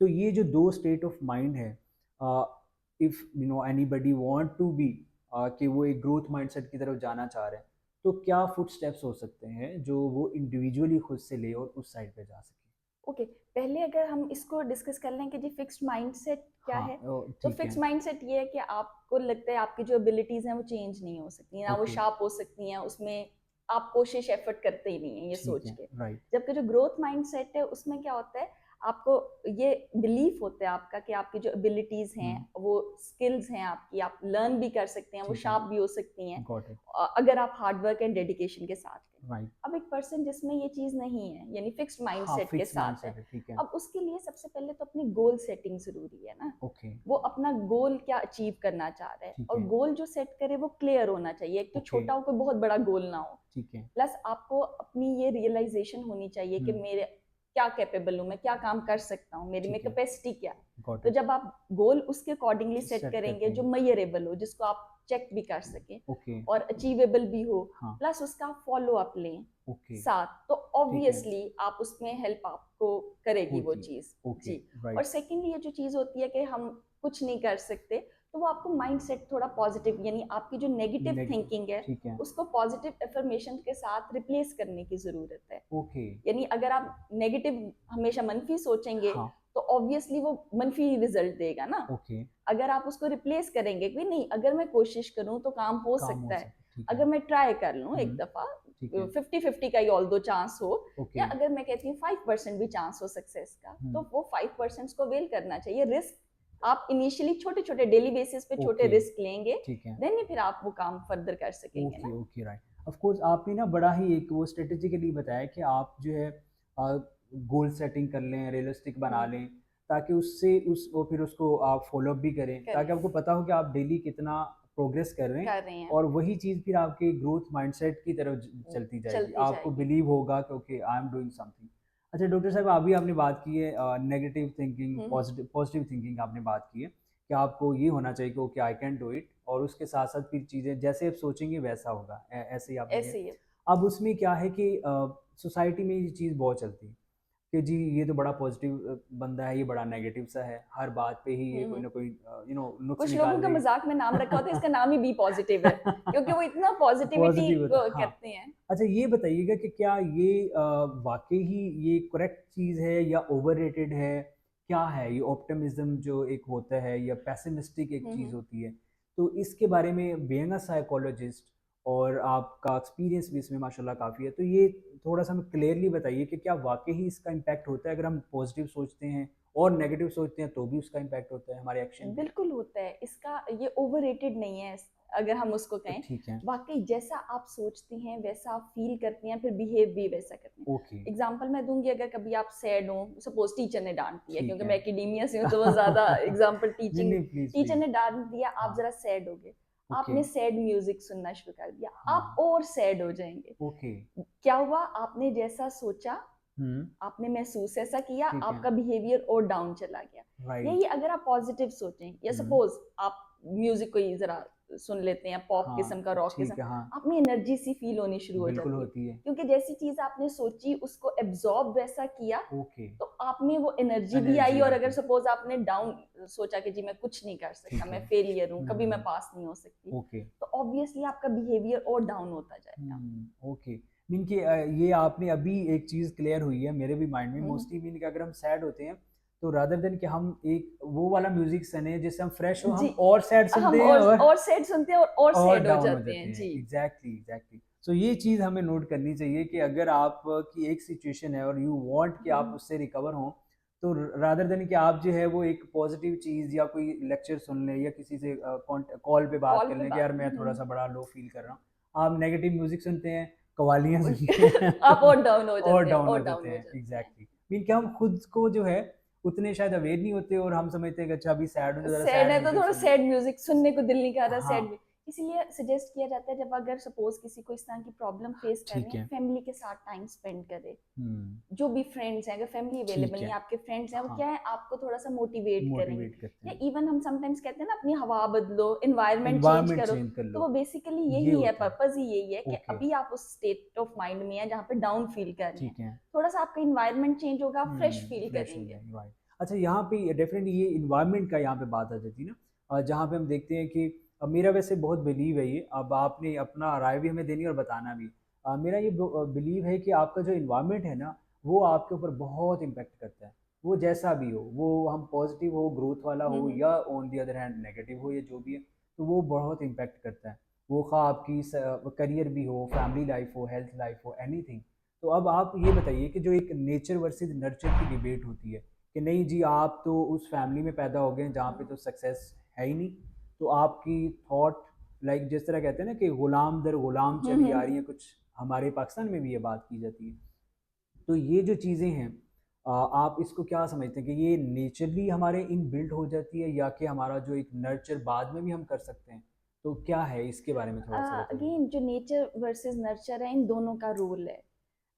S1: तो ये जो दो स्टेट ऑफ माइंड है, if anybody want to be कि वो एक ग्रोथ माइंडसेट की तरफ जाना चाह रहे हैं, तो क्या फुट स्टेप्स हो सकते हैं जो वो इंडिविजुअली खुद से ले और उस साइड पे जा सके?
S2: ओके, पहले अगर हम इसको डिस्कस कर लें कि जी फिक्स्ड माइंडसेट क्या
S1: हाँ,
S2: है। तो
S1: ठीक है।
S2: फिक्स्ड माइंडसेट ये है कि आपको लगता है आपकी जो एबिलिटीज हैं वो चेंज नहीं हो सकती, ना वो
S1: ओके।
S2: शार्प हो सकती हैं, उसमें आप कोशिश एफर्ट करते ही नहीं है ये
S1: ठीक
S2: सोच
S1: है।
S2: के।
S1: राइट।
S2: जबकि जो ग्रोथ माइंडसेट है उसमें क्या होता है, आपको ये बिलीफ होता है आपका कि आपकी जो एबिलिटीज हैं,
S1: हम्म।
S2: वो स्किल्स हैं आपकी, आप लर्न भी कर सकते हैं, वो
S1: ठीक है।
S2: शार्प भी हो सकती हैं
S1: गॉट इट।
S2: अगर आप हार्ड वर्क एंड डेडिकेशन के साथ करें।
S1: राइट।
S2: अब एक पर्सन जिसमें ये चीज नहीं है, यानी फिक्स्ड
S1: हाँ,
S2: माइंडसेट के
S1: फिक्स
S2: साथ है,
S1: माइंडसेट है, ठीक है।
S2: अब उसके लिए सबसे पहले तो अपनी गोल सेटिंग जरूरी है ना।
S1: ओके।
S2: वो अपना गोल क्या अचीव करना चाह रहा है,
S1: ठीक
S2: और
S1: है।
S2: गोल जो सेट करे वो क्लियर होना चाहिए। एक तो
S1: ओके।
S2: छोटा हो, कोई बहुत बड़ा गोल ना हो।
S1: ठीक है।
S2: प्लस आपको अपनी ये रियलाइजेशन होनी चाहिए कि
S1: हम्म।
S2: मेरे क्या कैपेबल हूँ, मैं क्या काम कर सकता हूँ, मेरी में
S1: ठीक है।
S2: कैपेसिटी क्या है।
S1: गॉट
S2: तो
S1: इट।
S2: जब आप गोल उसके अकॉर्डिंगली सेट
S1: सेट
S2: करेंगे
S1: करते
S2: जो
S1: हैं।
S2: मेजरेबल हो, जिसको आप चेक भी कर सकें
S1: ओके।
S2: और अचीवेबल भी हो,
S1: हाँ।
S2: प्लस उसका फॉलो अप लें
S1: ओके।
S2: साथ, तो
S1: ठीक है।
S2: ऑब्वियसली आप उसमें हेल्प आपको करेगी वो
S1: होती है।
S2: चीज।
S1: ओके।
S2: जी। और
S1: राइट।
S2: सेकेंडली ये जो चीज होती है कि हम कुछ नहीं कर सकते, तो वो आपको माइंड सेट थोड़ा पॉजिटिव, यानी आपकी जो नेगेटिव
S1: नेगेटिव।
S2: थिंकिंग है
S1: ठीक है।
S2: उसको पॉजिटिव एफर्मेशन के साथ रिप्लेस करने की जरूरत है।
S1: ओके।
S2: यानी अगर आप नेगेटिव हमेशा मनफी सोचेंगे
S1: हाँ।
S2: तो ऑब्वियसली वो मनफी रिजल्ट देगा ना।
S1: ओके।
S2: अगर आप उसको रिप्लेस करेंगे कि नहीं, अगर मैं कोशिश करूं तो काम हो
S1: काम हो
S2: सकता है,
S1: सके, ठीक
S2: अगर
S1: है।
S2: मैं ट्राई कर लूं एक
S1: हम्म।
S2: दफा,
S1: ठीक है,
S2: 50-50 का ही ऑल दो चांस हो,
S1: ओके,
S2: या अगर मैं कहती हूँ 5% भी चांस हो सक्सेस का, तो वो 5% को वेल करना चाहिए। रिस्क आप इनिशियली छोटे छोटे डेली बेसिस पे छोटे
S1: ओके,
S2: रिस्क लेंगे,
S1: ठीक है,
S2: देन ही फिर आप वो काम फर्दर कर सकेंगे
S1: ओके,
S2: ना।
S1: Okay, right. ऑफ कोर्स आपने ना बड़ा ही एक वो स्ट्रेटेजिकली बताया कि आप जो है गोल सेटिंग कर लें, रियलिस्टिक बना
S2: हम्म,
S1: लें, ताकि उससे उस वो फिर उसको आप फॉलो अप भी करें, ताकि
S2: करें,
S1: आपको पता हो कि आप डेली कितना प्रोग्रेस कर रहे हैं,
S2: कर रहे हैं,
S1: और वही चीज़ फिर आपके ग्रोथ माइंडसेट की तरफ चलती जाएगी।
S2: चलती
S1: आपको
S2: जाएगी।
S1: बिलीव होगा कि okay I am doing something. अच्छा डॉक्टर साहब, अभी आपने बात की है नेगेटिव थिंकिंग,
S2: हम्म,
S1: पॉजिटिव पॉजिटिव थिंकिंग आपने बात की है कि आपको ये होना चाहिए कि okay I can do it, और उसके साथ साथ फिर चीज़ें जैसे आप सोचेंगे वैसा होगा, ऐसे ही आपने
S2: ऐसे ही है।
S1: किया। अब उसमें क्या है कि सोसाइटी में ये चीज़ बहुत चलती है कि जी ये तो बड़ा पॉजिटिव बंदा है, ये बड़ा नेगेटिव सा है, हर बात पे ही ये कोई
S2: हम्म,
S1: ना कोई नुक्स
S2: कुछ लोगों
S1: निकाल
S2: का
S1: देगा।
S2: मजाक में नाम रखा होता है, इसका नाम ही बी पॉजिटिव है, क्योंकि वो इतना पॉजिटिविटी
S1: पॉजिटिव होता है, हाँ।
S2: करते हैं।
S1: अच्छा ये बताइएगा कि क्या ये वाकई ही ये करेक्ट चीज़ है या ओवररेटेड है? क्या है ये ऑप्टिमिज्म जो एक होता है या पेसिमिस्टिक एक चीज़
S2: हम्म,
S1: होती है? तो इसके बारे में बीइंग अ साइकोलॉजिस्ट, और आपका एक्सपीरियंस भी इसमें माशाल्लाह काफ़ी है, तो ये थोड़ा-सा हमें क्लियरली बताइए कि क्या वाकई ही इसका इम्पैक्ट होता है अगर हम पॉजिटिव सोचते हैं और नेगेटिव सोचते हैं तो भी उसका इम्पैक्ट होता है हमारे एक्शन पे?
S2: बिल्कुल होता है इसका, ये ओवररेटेड नहीं है अगर हम उसको
S1: तो
S2: कहें।
S1: ठीक है,
S2: वाकई जैसा आप सोचती हैं वैसा आप फील करती हैं, फिर बिहेव भी वैसा करते हैं।
S1: ओके,
S2: एग्जाम्पल मैं दूंगी, अगर कभी आप सैड हो, सपोज टीचर ने डांट दिया,
S1: ठीक
S2: क्योंकि
S1: है।
S2: मैं एकेडेमिया से हूँ तो वो ज्यादा एग्जाम्पल
S1: नहीं,
S2: टीचिंग,
S1: नहीं, प्लीज़,
S2: टीचर
S1: प्लीज़।
S2: ने डांट दिया, आप
S1: हाँ,
S2: जरा सैड हो गए,
S1: ओके,
S2: आपने सैड म्यूजिक सुनना शुरू कर दिया, आप
S1: हाँ,
S2: और सैड हो जाएंगे।
S1: ओके,
S2: क्या हुआ, आपने जैसा सोचा,
S1: हुँ,
S2: आपने महसूस ऐसा किया,
S1: ठीक है,
S2: आपका बिहेवियर और डाउन चला गया। यही
S1: राइट,
S2: अगर आप पॉजिटिव सोचें, या
S1: हुँ,
S2: सपोज आप म्यूजिक को ही जरा सुन लेते हैं, पॉप किस्म का,
S1: हाँ,
S2: रॉक किस्म,
S1: ठीक है, हाँ,
S2: आप में एनर्जी सी फील होनी शुरू हो
S1: बिल्कुल
S2: जाती है,
S1: होती है,
S2: क्योंकि जैसी चीज आपने सोची उसको एब्जॉर्ब वैसा किया,
S1: ओके,
S2: तो आप में वो एनर्जी भी आई।
S1: एनर्जी
S2: और
S1: आ
S2: अगर
S1: गई,
S2: सपोज आपने डाउन सोचा कि जी मैं कुछ नहीं कर सकता,
S1: ठीक
S2: मैं
S1: है,
S2: फेलियर हूँ, कभी मैं पास नहीं हो सकती,
S1: ओके,
S2: तो ऑब्वियसली आपका बिहेवियर और डाउन होता जाएगा।
S1: ओके। मीन कि ये आपने अभी एक चीज़ क्लियर हुई है मेरे भी माइंड में,
S2: हम्म,
S1: मोस्टली मीन कि अगर हम सैड होते हैं, तो रादर देन कि हम एक वो वाला म्यूज़िक सुने जिससे हम फ्रेश हो,
S2: जी,
S1: हम और सैड
S2: हम
S1: सुनते हैं
S2: और सैड सुनते हैं और
S1: और
S2: सैड हो
S1: डाउन हो
S2: जाते
S1: जाते
S2: हैं
S1: हैं।
S2: जी।
S1: Exactly, exactly. सो ये चीज़ हमें नोट करनी चाहिए कि अगर आप की एक सिचुएशन है और यू वांट कि आप
S2: हम्म,
S1: उससे रिकवर हों, तो रादर देन कि आप जो है वो एक पॉजिटिव चीज़ या कोई लेक्चर सुन लें या किसी से कॉल पे बात
S2: कॉल
S1: कर
S2: पे
S1: लें कि यार
S2: बात,
S1: मैं थोड़ा सा बड़ा लो फील कर रहा हूँ। आप नेगेटिव म्यूजिक सुनते हैं, कवालियाँ सुनते
S2: आप
S1: हैं
S2: और डाउन हो
S1: और
S2: जाते हैं,
S1: डाउन
S2: और
S1: हो
S2: डाउन
S1: जाते
S2: हो
S1: हैं।
S2: जाते हैं।
S1: एग्जैक्टली, मीन कि हम खुद को जो है उतने शायद अवेयर नहीं होते, और हम समझते हैं कि अच्छा अभी सैड हूँ तो ज़रा
S2: सैड
S1: सैड
S2: है तो
S1: म्यूजिक
S2: थोड़ा
S1: सुन लें।
S2: सैड म्यूजिक सुनने को दिल नहीं कर रहा,
S1: हाँ,
S2: सैड में। इसीलिए सजेस्ट किया जाता है, जब अगर सपोज किसी को इस तरह की प्रॉब्लम फेस कर रहे
S1: ठीक
S2: हैं,
S1: है।
S2: फैमिली के साथ टाइम स्पेंड करे।
S1: हुँ,
S2: जो भी फ्रेंड्स हैं, अगर फैमिली अवेलेबल
S1: ठीक
S2: नहीं
S1: है।
S2: है, आपके फ्रेंड्स हैं, वो
S1: हाँ,
S2: क्या है, आपको थोड़ा सा मोटिवेट करेंगे।
S1: मोटिवेट करते
S2: या
S1: हैं।
S2: इवन हम समटाइम्स कहते हैं ना, अपनी हवा बदलो, एनवायरनमेंट चेंज
S1: एनवायरनमेंट
S2: करो,
S1: चेंज कर
S2: तो
S1: लो,
S2: वो बेसिकली
S1: ये
S2: यही है,
S1: होता है।
S2: पर्पज ही यही है कि
S1: ओके,
S2: अभी आप उस स्टेट ऑफ माइंड में हैं जहाँ पे डाउन फील कर रहे हैं,
S1: ठीक है।
S2: थोड़ा सा आपका एनवायरनमेंट चेंज होगा, आप फ्रेश फील
S1: फ्रेश हो
S2: करेंगे।
S1: जाएँगे, राइट। अच्छा यहाँ पे डेफ़िनेटली ये एनवायरनमेंट का यहाँ पे बात आ जाती है ना, जहाँ पे हम देखते हैं कि मेरा वैसे बहुत बिलीव है ये, अब आपने अपना राय भी हमें देनी है और बताना भी। मेरा ये बिलीव है कि आपका जो एनवायरनमेंट है ना, वो आपके ऊपर बहुत इम्पैक्ट करता है। वो जैसा भी हो, वो हम पॉज़िटिव हो, ग्रोथ वाला हो,
S2: हम्म,
S1: या on the other hand negative हो, या जो भी है, तो वो बहुत इम्पैक्ट करता है। वो ख़्वाह आपकी करियर भी हो, फैमिली लाइफ़ हो, हेल्थ लाइफ़ हो, एनीथिंग। तो अब आप ये बताइए कि जो एक नेचर वर्सेस नर्चर की डिबेट होती है कि नहीं जी आप तो उस फैमिली में पैदा हो गए जहाँ पे तो सक्सेस है ही नहीं, तो आपकी थॉट लाइक जिस तरह कहते हैं ना कि गुलाम दर गुलाम चली आ रही है, कुछ हमारे पाकिस्तान में भी ये बात की जाती है। तो ये जो चीज़ें हैं, आप इसको क्या समझते हैं कि ये नेचरली हमारे इन बिल्ड हो जाती है या कि हमारा जो एक नर्चर बाद में भी हम कर सकते हैं? तो क्या है इसके बारे में थोड़ा सा बताइए।
S2: अगेन जो नेचर वर्सेस नर्चर है, इन दोनों का रोल है।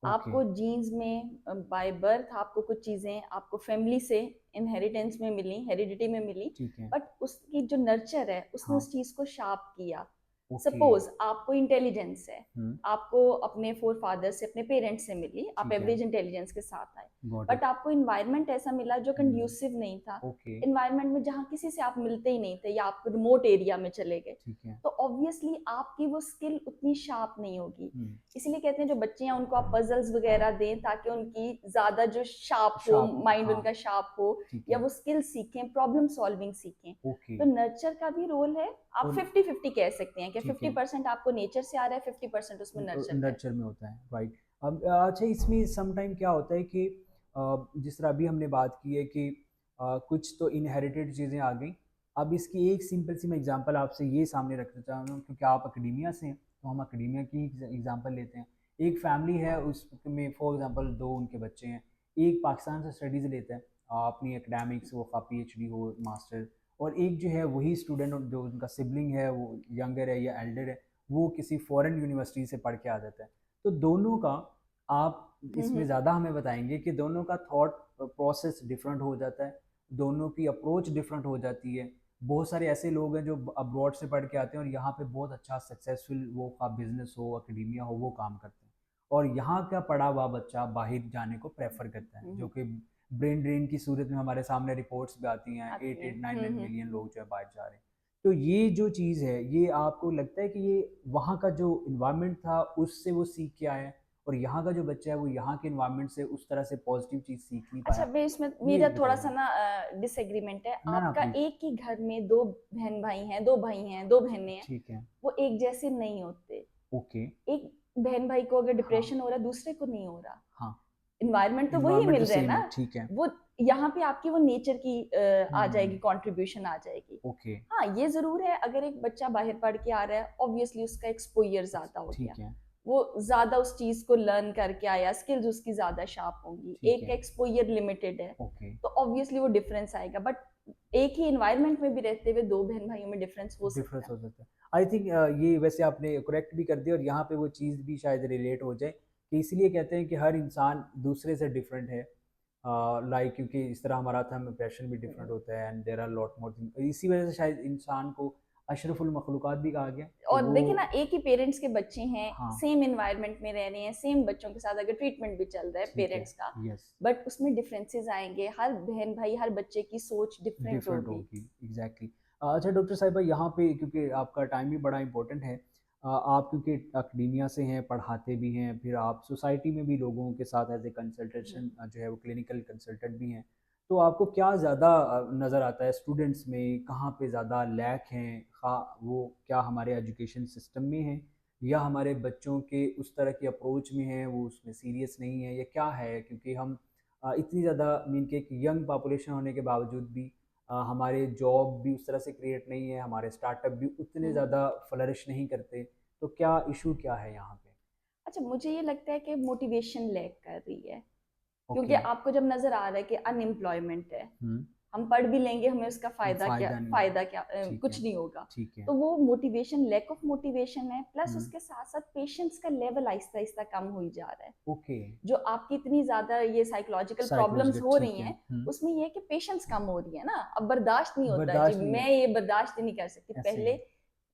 S1: ओके,
S2: आपको जीन्स में बाय बर्थ आपको कुछ चीजें आपको फैमिली से इनहेरिटेंस में मिली, हेरिडिटी में मिली,
S1: ठीक है,
S2: बट उसकी जो नर्चर है उसने
S1: हाँ,
S2: उस चीज को शार्प किया।
S1: ओके,
S2: सपोज आपको इंटेलिजेंस है,
S1: हुँ,
S2: आपको अपने फोर फादर से, अपने पेरेंट्स से मिली, आप
S1: ठीक है,
S2: एवरेज इंटेलिजेंस के साथ आए,
S1: गॉट
S2: बट
S1: इट,
S2: आपको इन्वायरमेंट ऐसा मिला जो
S1: हुँ,
S2: कंड्यूसिव नहीं था,
S1: ओके,
S2: इन्वायरमेंट में जहाँ किसी से आप मिलते ही नहीं थे, या आप रिमोट एरिया में चले गए,
S1: ठीक है,
S2: तो ऑब्वियसली आपकी वो स्किल उतनी शार्प नहीं होगी।
S1: हुँ,
S2: इसीलिए कहते हैं जो बच्चे हैं उनको आप पजल्स वगैरह दें, ताकि उनकी ज्यादा जो शार्प हो,
S1: शार्प हो,
S2: माइंड
S1: हाँ,
S2: उनका शार्प हो,
S1: ठीक
S2: या
S1: है,
S2: वो स्किल सीखें, प्रॉब्लम सॉल्विंग सीखें।
S1: ओके,
S2: तो नर्चर का भी रोल है। आप
S1: और
S2: 50-50 कह सकते हैं है,
S1: ठीक है।
S2: 50% आपको नेचर से आ रहा है, 50% उसमें नर्चर है।
S1: नर्चर में होता है, राइट। अब अच्छा, इसमें सम टाइम क्या होता है कि जिस तरह अभी हमने बात की है कि कुछ तो इनहेरिटेड चीज़ें आ गई। अब इसकी एक सिंपल सी मैं एग्जांपल आपसे ये सामने रखना चाह रहा हूँ, क्योंकि आप एकेडेमिया से हैं, तो हम एकेडेमिया की एग्जांपल लेते हैं। एक फैमिली है, उसमें फॉर एग्जांपल 2 उनके बच्चे हैं। एक पाकिस्तान से स्टडीज़ लेता है, अपनी एकेडमिक्स, वो का पीएचडी हो, मास्टर। और एक जो है वही स्टूडेंट, जो उनका सिबलिंग है, वो यंगर है या एल्डर है, वो किसी फॉरेन यूनिवर्सिटी से पढ़ के आ जाता है। तो दोनों का, आप इसमें
S2: हम्म।
S1: ज़्यादा हमें बताएंगे कि दोनों का थॉट प्रोसेस डिफरेंट हो जाता है, दोनों की अप्रोच डिफरेंट हो जाती है। बहुत सारे ऐसे लोग हैं जो अब्रॉड से पढ़ के आते हैं और यहाँ पे बहुत अच्छा सक्सेसफुल, वो का बिजनेस हो, एकेडेमिया हो, वो काम करते हैं। और यहाँ का पढ़ा हुआ बच्चा बाहर जाने को प्रेफर करता है, जो
S2: हम्म।
S1: कि ब्रेन ड्रेन की सूरत में हमारे सामने रिपोर्ट्स भी आती हैं, एट
S2: आती है।
S1: एट नाइन नाइन मिलियन
S2: हम्म।
S1: लोग जो है बाहर जा रहे हैं। तो ये जो चीज़ है, ये आपको लगता है कि ये वहाँ का जो इन्वायरमेंट था उससे वो सीख के आए हैं, और यहाँ का जो बच्चा है वो यहाँ के इन्वायरमेंट से उस तरह से पॉजिटिव चीज़ सीख नहीं
S2: अच्छा,
S1: पाया?
S2: मैं इसमें
S1: ये
S2: मेरा थोड़ा सा
S1: बताइए।
S2: ना डिसएग्रीमेंट है।
S1: ना ना
S2: आपका
S1: प्लीज।
S2: एक ही घर में दो बहन भाई हैं, दो भाई हैं, दो बहनें हैं,
S1: ठीक है।
S2: वो एक जैसे नहीं होते।
S1: ओके।
S2: एक बहन भाई को अगर
S1: हाँ।
S2: डिप्रेशन हो रहा है, दूसरे को नहीं हो रहा।
S1: हाँ।
S2: इन्वायरमेंट तो वही
S1: इन्वायरमेंट तो
S2: मिल रहा है
S1: सेम
S2: ना।
S1: है, ठीक है।
S2: वो यहाँ पे आपकी वो नेचर की आ
S1: हम्म।
S2: जाएगी, कंट्रीब्यूशन आ जाएगी।
S1: ओके।
S2: हाँ, ये जरूर है, अगर एक बच्चा बाहर पढ़ के आ रहा है, ऑब्वियसली उसका एक्सपोजर ज्यादा हो गया,
S1: ठीक है।
S2: वो ज्यादा उस चीज को लर्न करके आया, स्किल्स उसकी ज्यादा शार्प होंगी।
S1: ठीक
S2: एक
S1: है।
S2: का एक्सपोजर लिमिटेड है,
S1: ओके।
S2: तो ऑब्वियसली वो डिफरेंस आएगा। बट एक ही इन्वायरमेंट में भी रहते हुए दो बहन भाइयों में डिफरेंस हो
S1: डिफरेंस
S2: सकता है।
S1: हो सकता है। आई थिंक ये वैसे आपने करेक्ट भी कर दिया, और यहाँ पे वो चीज़ भी शायद रिलेट हो जाए कि इसलिए कहते हैं कि हर इंसान दूसरे से डिफरेंट है। लाइक क्योंकि इस तरह हमारा थम इम्प्रेशन भी डिफरेंट होता है, and there are lot more thing. इसी वजह से शायद इंसान को अशरफुल मखलूक़ात भी कहा गया कि
S2: और
S1: वो।
S2: देखिए ना, एक ही पेरेंट्स के बच्चे हैं,
S1: हाँ।
S2: सेम इन्वायरमेंट में रह रहे हैं, सेम बच्चों के साथ अगर ट्रीटमेंट भी चल रहा है
S1: ठीक है।
S2: पेरेंट्स का,
S1: यस।
S2: बट उसमें डिफरेंसेस आएंगे। हर बहन भाई, हर बच्चे की सोच डिफरेंट
S1: डिफरेंट
S2: होगी।
S1: होगी, एग्जैक्टली। अच्छा डॉक्टर साहिबा, यहाँ पे क्योंकि आपका टाइम भी बड़ा इंपॉर्टेंट है, आप क्योंकि अकेडेमिया से हैं, पढ़ाते भी हैं, फिर आप सोसाइटी में भी लोगों के साथ एज ए कंसल्टेशन जो है वो क्लिनिकल कंसल्टेंट भी हैं, तो आपको क्या ज़्यादा नज़र आता है स्टूडेंट्स में, कहाँ पे ज़्यादा लैक हैं, खा वो क्या हमारे एजुकेशन सिस्टम में है, या हमारे बच्चों के उस तरह की अप्रोच में है, वो उसमें सीरियस नहीं है, या क्या है? क्योंकि हम इतनी ज़्यादा मीन के एक यंग पॉपुलेशन होने के बावजूद भी हमारे जॉब भी उस तरह से क्रिएट नहीं है, हमारे स्टार्टअप भी उतने
S2: हम्म।
S1: ज़्यादा फ्लरिश नहीं करते। तो क्या इशू क्या है यहाँ पे?
S2: अच्छा, मुझे ये लगता है कि मोटिवेशन लैक कर रही है, क्योंकि
S1: ओके।
S2: आपको जब नजर आ रहा है कि अनएम्प्लॉयमेंट है,
S1: हम्म।
S2: हम पढ़ भी लेंगे, हमें उसका फायदा क्या,
S1: फ़ायदा नहीं होगा।
S2: फायदा क्या,
S1: ठीक
S2: कुछ
S1: है।
S2: नहीं होगा।
S1: ठीक है।
S2: तो वो मोटिवेशन, लैक ऑफ मोटिवेशन है, प्लस
S1: हम्म।
S2: उसके साथ साथ पेशेंस का लेवल आहिस्ता आहिस्ता कम हो ही जा रहा है।
S1: ओके।
S2: जो आपकी इतनी ज्यादा ये साइकोलॉजिकल प्रॉब्लम्स
S1: साइकोलॉजिकल,
S2: हो रही
S1: ठीक है।
S2: हैं, उसमें ये है कि पेशेंस कम हो रही है ना। अब बर्दाश्त नहीं होता है जी,
S1: बर्दाश्त नहीं
S2: मैं
S1: है।
S2: ये बर्दाश्त ही नहीं कर सकती।
S1: ऐसे
S2: पहले
S1: ही।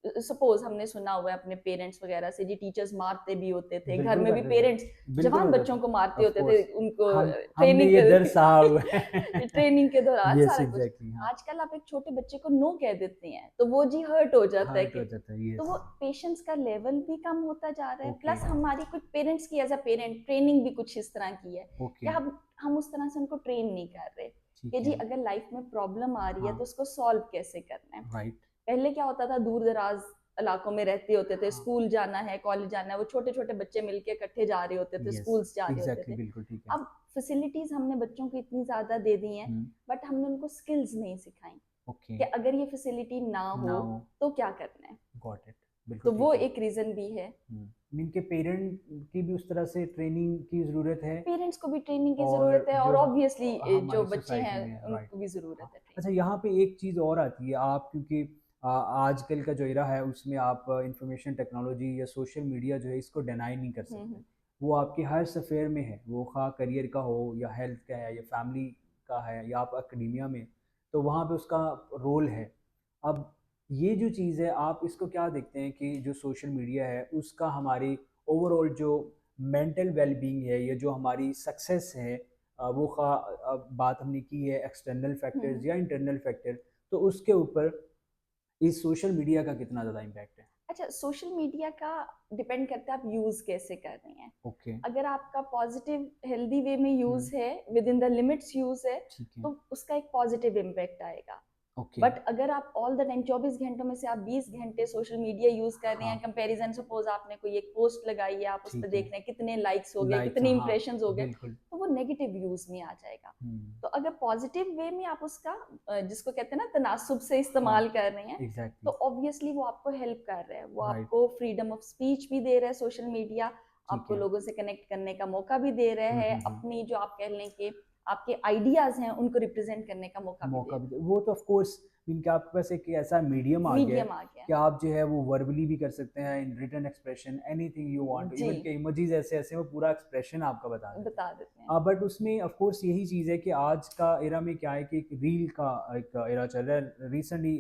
S2: सपोज हमने सुना हुआ है अपने पेरेंट्स वगैरह से जी, टीचर्स मारते भी होते थे, घर
S1: बिल्कुल
S2: में भी
S1: करते थे।
S2: पेरेंट्स
S1: बिल्कुल
S2: जवान
S1: होता
S2: बच्चों
S1: था।
S2: को मारते
S1: ऑफ
S2: होते थे,
S1: कोर्स।
S2: उनको
S1: हमने
S2: ट्रेनिंग
S1: ये दर
S2: के
S1: सहा हुआ है।
S2: ट्रेनिंग के दौरान
S1: यस
S2: सारा कुछ।
S1: एग्जैक्टली, हाँ।
S2: आजकल आप एक छोटे बच्चे को नो कह देते हैं तो वो जी हर्ट हो जाता है
S1: हार्ट हो
S2: कि,
S1: जाता है,
S2: तो
S1: यस।
S2: वो पेशेंस का लेवल भी कम होता जा रहा है।
S1: ओके।
S2: प्लस हमारी कुछ पेरेंट्स की एज अ पेरेंट ट्रेनिंग भी कुछ इस तरह की है कि
S1: ओके।
S2: हम उस तरह से उनको ट्रेन नहीं कर रहे कि
S1: ठीक
S2: जी
S1: है।
S2: अगर लाइफ में प्रॉब्लम आ रही है
S1: हाँ।
S2: तो उसको सॉल्व कैसे करना है।
S1: राइट।
S2: पहले क्या होता था, दूर दराज इलाकों में रहते होते थे,
S1: हाँ।
S2: स्कूल जाना है, कॉलेज जाना है, वो छोटे छोटे बच्चे मिलके इकट्ठे जा रहे होते थे,
S1: यस
S2: स्कूल्स जा रहे होते
S1: एग्जैक्टली,
S2: थे।
S1: बिल्कुल ठीक है।
S2: अब फैसिलिटीज हमने बच्चों को इतनी ज्यादा दे दी हैं,
S1: हम्म।
S2: बट हमने उनको स्किल्स नहीं सिखाई
S1: ओके।
S2: कि अगर ये फैसिलिटी ना हो
S1: नाउ।
S2: तो क्या करना है।
S1: Got it. बिल्कुल
S2: तो वो
S1: ठीक है।
S2: एक रीजन भी है।
S1: मीन के पेरेंट की भी उस तरह से ट्रेनिंग की ज़रूरत है,
S2: पेरेंट्स को भी ट्रेनिंग की जरूरत
S1: और
S2: है, और
S1: जो
S2: ऑब्वियसली जो
S1: हमारी
S2: बच्चे
S1: सोसाइटी
S2: हैं
S1: में है, राइट।
S2: उनको भी जरूरत
S1: हाँ।
S2: है
S1: अच्छा,
S2: ट्रेनिंग।
S1: यहाँ पे एक चीज़ और आती है, आप क्योंकि आजकल का जो एरा है उसमें आप इंफॉर्मेशन टेक्नोलॉजी या सोशल मीडिया जो है इसको डिनाई नहीं कर सकते।
S2: हम्म।
S1: वो आपके हर सफ़ेयर में है, वो खा करियर का हो, या हेल्थ का है, या फैमिली का है, या आप एकेडेमिया में, तो वहाँ पे उसका रोल है। अब ये जो चीज़ है, आप इसको क्या देखते हैं कि जो सोशल मीडिया है उसका हमारी ओवरऑल जो मेंटल वेलबींग है, या जो हमारी सक्सेस है, वो बात हमने की है एक्सटर्नल फैक्टर्स
S2: हम्म।
S1: या इंटरनल फैक्टर, तो उसके ऊपर इस सोशल मीडिया का कितना ज़्यादा इम्पैक्ट है?
S2: अच्छा, सोशल मीडिया का डिपेंड करता है आप यूज कैसे कर रहे हैं।
S1: ओके।
S2: अगर आपका पॉजिटिव हेल्दी वे में
S1: हम्म।
S2: यूज है, with in the limits use है,
S1: ठीक है।
S2: तो उसका एक पॉजिटिव इम्पैक्ट आएगा।
S1: ओके।
S2: बट अगर आप ऑल द टाइम 24 घंटों में से आप 20 घंटे सोशल मीडिया यूज कर रहे हैं,
S1: हाँ,
S2: कंपैरिजन, सपोज आपने कोई एक पोस्ट लगाई है, आप उस पर
S1: ठीक
S2: देख
S1: है।
S2: रहे हैं कितने लाइक्स हो गए,
S1: लाइक्स
S2: कितने
S1: हाँ,
S2: इंप्रेशंस हो गए,
S1: बिल्कुल।
S2: तो वो नेगेटिव व्यूज में आ जाएगा।
S1: हुँ,
S2: तो अगर पॉजिटिव वे में आप उसका जिसको कहते हैं ना तनासुब से
S1: हाँ,
S2: इस्तेमाल कर रहे हैं, तो
S1: एग्ज़ैक्टली,
S2: ऑब्वियसली वो आपको हेल्प कर रहा है, वो
S1: राइट,
S2: आपको फ्रीडम ऑफ स्पीच भी दे रहा है सोशल मीडिया,
S1: ठीक
S2: आपको
S1: है।
S2: लोगों से कनेक्ट करने का मौका भी दे रहा है,
S1: हुँ।
S2: अपनी जो आप कह लें कि आपके आइडियाज हैं उनको रिप्रेजेंट करने का मौका भी दे
S1: मौका भी
S2: रहा
S1: दे वो तो ऑफ कोर्स इनके आपके पास एक ऐसा मीडियम
S2: है।
S1: आ गया है
S2: मीडियम आ गया
S1: कि आप जो है वो वर्बली भी कर सकते हैं, in written expression anything you want,
S2: जी,
S1: इवन के इमोजीज ऐसे ऐसे वो पूरा एक्सप्रेशन आपका बता देते
S2: बता देते हैं।
S1: हैं। बट उसमें ऑफ कोर्स यही चीज़ है कि आज का एरा में क्या है कि एक रील का एक एरा चल रहा है। रिसेंटली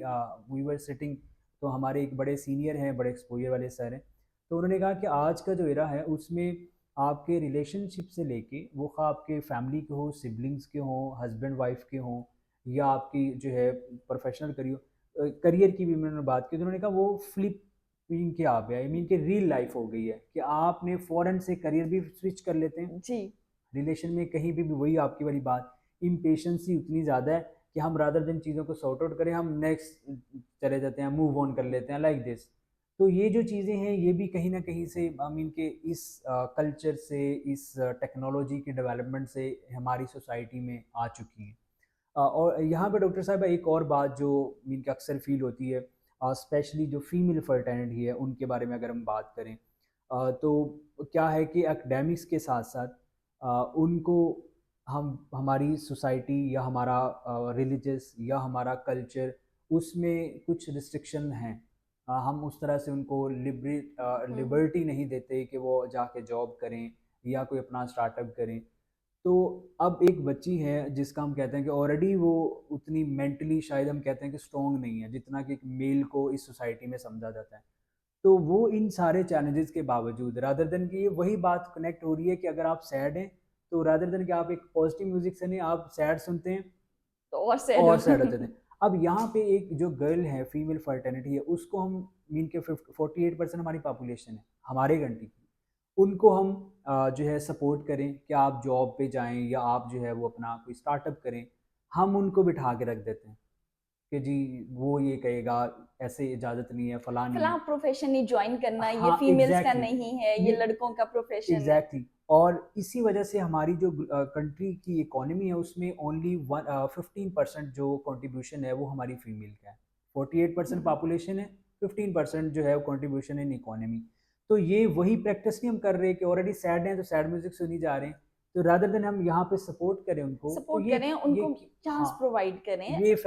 S1: वी वर सिटिंग, तो हमारे एक बड़े सीनियर हैं, बड़े एक्सपोजर वाले सर हैं, तो उन्होंने कहा कि आज का जो एरा है उसमें आपके रिलेशनशिप से लेके वो खा आपके फैमिली के हो, सिबलिंग्स के हों, हस्बैंड वाइफ के हों, या आपकी जो है प्रोफेशनल करियर की भी उन्होंने बात की, तो उन्होंने कहा वो फ्लिपिंग के आप है, आई मीन कि रियल लाइफ हो गई है कि आपने फ़ौरन से करियर भी स्विच कर लेते हैं।
S2: जी,
S1: रिलेशन में कहीं भी वही आपकी वाली बात, इम्पेशेंसी उतनी ज़्यादा है कि हम रादर देन चीज़ों को सॉर्ट आउट करें, हम नेक्स्ट चले जाते हैं, मूव ऑन कर लेते हैं लाइक दिस। तो ये जो चीज़ें हैं ये भी कहीं ना कहीं से आई मीन के इस कल्चर से, इस टेक्नोलॉजी के डेवलपमेंट से हमारी सोसाइटी में आ चुकी हैं। और यहाँ पे डॉक्टर साहब एक और बात जो मीन के अक्सर फील होती है, स्पेशली जो फीमेल फर्टेनिटी है उनके बारे में अगर हम बात करें, तो क्या है कि एकेडमिक्स के साथ साथ उनको हम हमारी सोसाइटी या हमारा रिलीजियस या हमारा कल्चर उसमें कुछ रिस्ट्रिक्शन हैं। हम उस तरह से उनको
S2: हम्म,
S1: लिबर्टी नहीं देते कि वो जाके जॉब करें या कोई अपना स्टार्टअप करें। तो अब एक बच्ची है जिसका हम कहते हैं कि ऑलरेडी वो उतनी मेंटली शायद हम कहते हैं कि स्ट्रॉन्ग नहीं है जितना कि एक मेल को इस सोसाइटी में समझा जाता है। तो वो इन सारे चैलेंजेस के बावजूद रादर देन कि ये वही बात कनेक्ट हो रही है कि अगर आप सैड हैं तो रादर देन कि आप एक पॉजिटिव म्यूजिक से नहीं आप सैड सुनते हैं
S2: तो और सैड
S1: और
S2: हो।
S1: सैड हो जाते हैं। अब यहाँ पे एक जो गर्ल है, फीमेल फर्टेनिटी है, उसको हम मीन के 48% हमारी पॉपुलेशन है हमारे कंट्री की, उनको हम जो है सपोर्ट करें कि आप जॉब पे जाएं या आप जो है वो अपना कोई स्टार्टअप करें, हम उनको बिठा के रख देते हैं कि जी वो ये कहेगा ऐसे इजाज़त नहीं है, फलां नहीं
S2: फलां
S1: है।
S2: प्रोफेशन ही ज्वाइन करना, ये
S1: हाँ,
S2: फीमेल्स का
S1: एग्ज़ैक्टली
S2: नहीं है,
S1: ये
S2: ये लड़कों का प्रोफेशन है।
S1: एग्जैक्टली और इसी वजह से हमारी जो कंट्री की इकोनॉमी है उसमें ओनली 15% जो कंट्रीब्यूशन है वो हमारी फीमेल का है। 48%
S2: हम्म,
S1: पॉपुलेशन है, 15% जो है वो कंट्रीब्यूशन इन इकोनॉमी। तो ये वही प्रैक्टिस नहीं हम कर रहे कि ऑलरेडी सैड हैं तो सैड म्यूजिक सुनी जा रहे हैं, तो रादर देन हम यहाँ पे सपोर्ट करें उनको, तो
S2: सपोर्ट
S1: ये
S2: करें,
S1: ये
S2: उनको चांस
S1: हाँ,
S2: प्रोवाइड करें।
S1: ये
S2: देखें,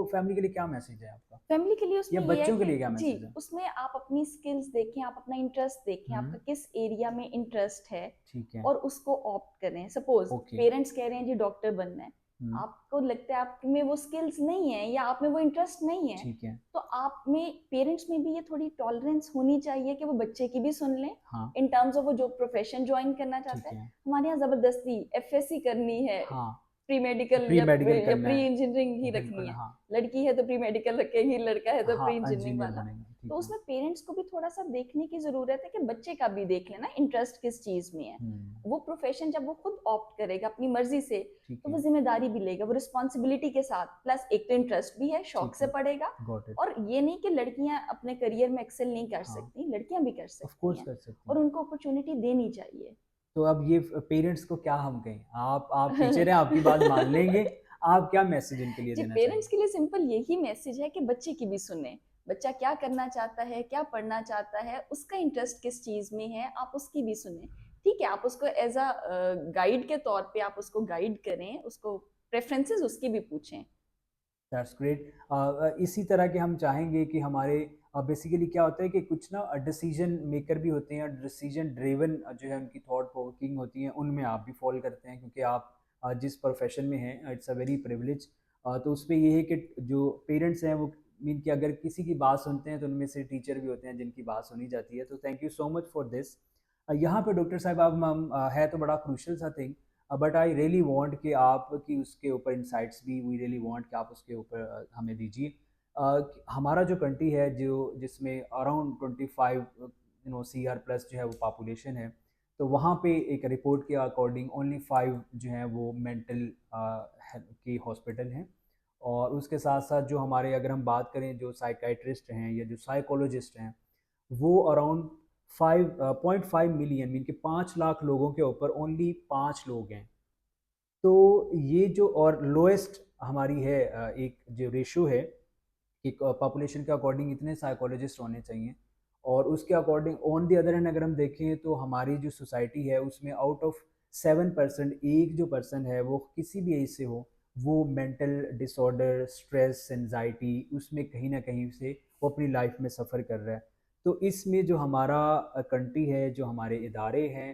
S1: फैमिली के लिए क्या मैसेज है आपका,
S2: फैमिली के लिए
S1: या
S2: उसमें ये है
S1: बच्चों के
S2: कि
S1: लिए क्या
S2: जी,
S1: मैसेज है?
S2: उसमें आप अपनी स्किल्स देखें, आप अपना इंटरेस्ट देखें,
S1: हम्म,
S2: आपका किस एरिया में इंटरेस्ट है,
S1: ठीक है,
S2: और उसको ऑप्ट करें। सपोज
S1: ओके,
S2: पेरेंट्स कह रहे हैं जी डॉक्टर बनना है,
S1: हम्म,
S2: आपको लगता है आप में वो स्किल्स नहीं है या आप में वो इंटरेस्ट नहीं है,
S1: ठीक है,
S2: तो आप में, पेरेंट्स में भी ये थोड़ी टॉलरेंस होनी चाहिए कि वो बच्चे की भी सुन लें
S1: हाँ,
S2: इन टर्म्स ऑफ वो जो प्रोफेशन ज्वाइन करना चाहता
S1: ठीक
S2: है।
S1: है,
S2: हमारे यहाँ जबरदस्ती एफएससी करनी है,
S1: हाँ,
S2: प्री मेडिकल
S1: प्री मेडिकल
S2: या
S1: करना
S2: प्री
S1: है,
S2: इंजीनियरिंग ही रखनी
S1: बिल्कुल
S2: है।
S1: हाँ,
S2: लड़की है तो प्री मेडिकल रखेगी, लड़का है तो
S1: हाँ,
S2: प्री इंजीनियरिंग
S1: इंजीनियर
S2: वाला।
S1: बनेंगे,
S2: तो
S1: ठीक है,
S2: उसमें पेरेंट्स को भी थोड़ा सा देखने की जरूरत है कि बच्चे का भी देख लेना इंटरेस्ट किस चीज में है।
S1: हुँ,
S2: वो प्रोफेशन जब वो खुद ऑप्ट करेगा अपनी मर्जी से,
S1: ठीक
S2: तो वो
S1: है,
S2: जिम्मेदारी भी लेगा, वो रिस्पॉन्सिबिलिटी के साथ, प्लस एक तो इंटरेस्ट भी है, शौक
S1: ठीक
S2: से
S1: है,
S2: पढ़ेगा।
S1: गॉट इट,
S2: और ये नहीं कि लड़कियां अपने करियर में एक्सेल नहीं कर
S1: हाँ,
S2: सकती, लड़कियां भी कर
S1: ऑफ
S2: सकती
S1: कोर्स
S2: हैं,
S1: कर सकती
S2: और
S1: हैं।
S2: उनको अपॉर्चुनिटी देनी चाहिए।
S1: तो अब ये पेरेंट्स को क्या हम कहें? आप टीचर हैं, आपकी बात मान लेंगे, आप क्या मैसेज उनके लिए
S2: जी,
S1: देना
S2: पेरेंट्स
S1: चाहेंगे?
S2: के लिए सिंपल यही मैसेज है कि बच्चे की भी सुने, बच्चा क्या करना चाहता है, क्या पढ़ना चाहता है, उसका इंटरेस्ट किस चीज में है, आप उसकी भी सुने। ठीक है, आप उसको एज अ गाइड के तौर पे आप उसको गाइड करें, उसको प्रेफरेंसेस उसकी भी पूछें।
S1: That's great. इसी तरह के हम चाहेंगे कि हमारे बेसिकली क्या होता है कि कुछ ना डिसीजन मेकर भी होते हैं, डिसीजन ड्रिवन जो है उनकी थॉट प्रोवोकिंग होती हैं, उनमें आप भी फॉल करते हैं क्योंकि आप जिस प्रोफेशन में हैं इट्स अ वेरी प्रिविलेज। तो उसमें ये है कि जो पेरेंट्स हैं वो मीन कि अगर किसी की बात सुनते हैं तो उनमें से टीचर भी होते हैं जिनकी बात सुनी जाती है, तो thank you so much for this. यहाँ पे डॉक्टर साहब अब हम है तो बड़ा क्रूशल सा thing, but I really want कि आप कि उसके ऊपर इंसाइट्स भी वी रियली वांट कि आप उसके ऊपर हमें दीजिए। हमारा जो कंट्री है जो जिसमें अराउंड 25 सी आर प्लस जो है वो पॉपुलेशन है, तो वहाँ पे एक रिपोर्ट के अकॉर्डिंग ओनली 5 जो है वो मेंटल के हॉस्पिटल हैं, और उसके साथ साथ जो हमारे, अगर हम बात करें जो साइकाइट्रिस्ट हैं या जो साइकोलॉजिस्ट हैं, वो अराउंड 5.5 मिलियन, मीन के 5 लाख लोगों के ऊपर ओनली 5 लोग हैं। तो ये जो और लोएस्ट हमारी है एक जो रेशो है कि पॉपुलेशन के अकॉर्डिंग इतने साइकोलॉजिस्ट होने चाहिए, और उसके according on the other hand अगर हम देखें तो हमारी जो सोसाइटी है उसमें आउट ऑफ 7% एक जो पर्सन है वो किसी भी एज से हो, वो मेंटल डिसऑर्डर, स्ट्रेस, एनजाइटी, उसमें कहीं ना कहीं से वो अपनी लाइफ में सफ़र कर रहा है। तो इसमें जो हमारा कंट्री है, जो हमारे इदारे हैं,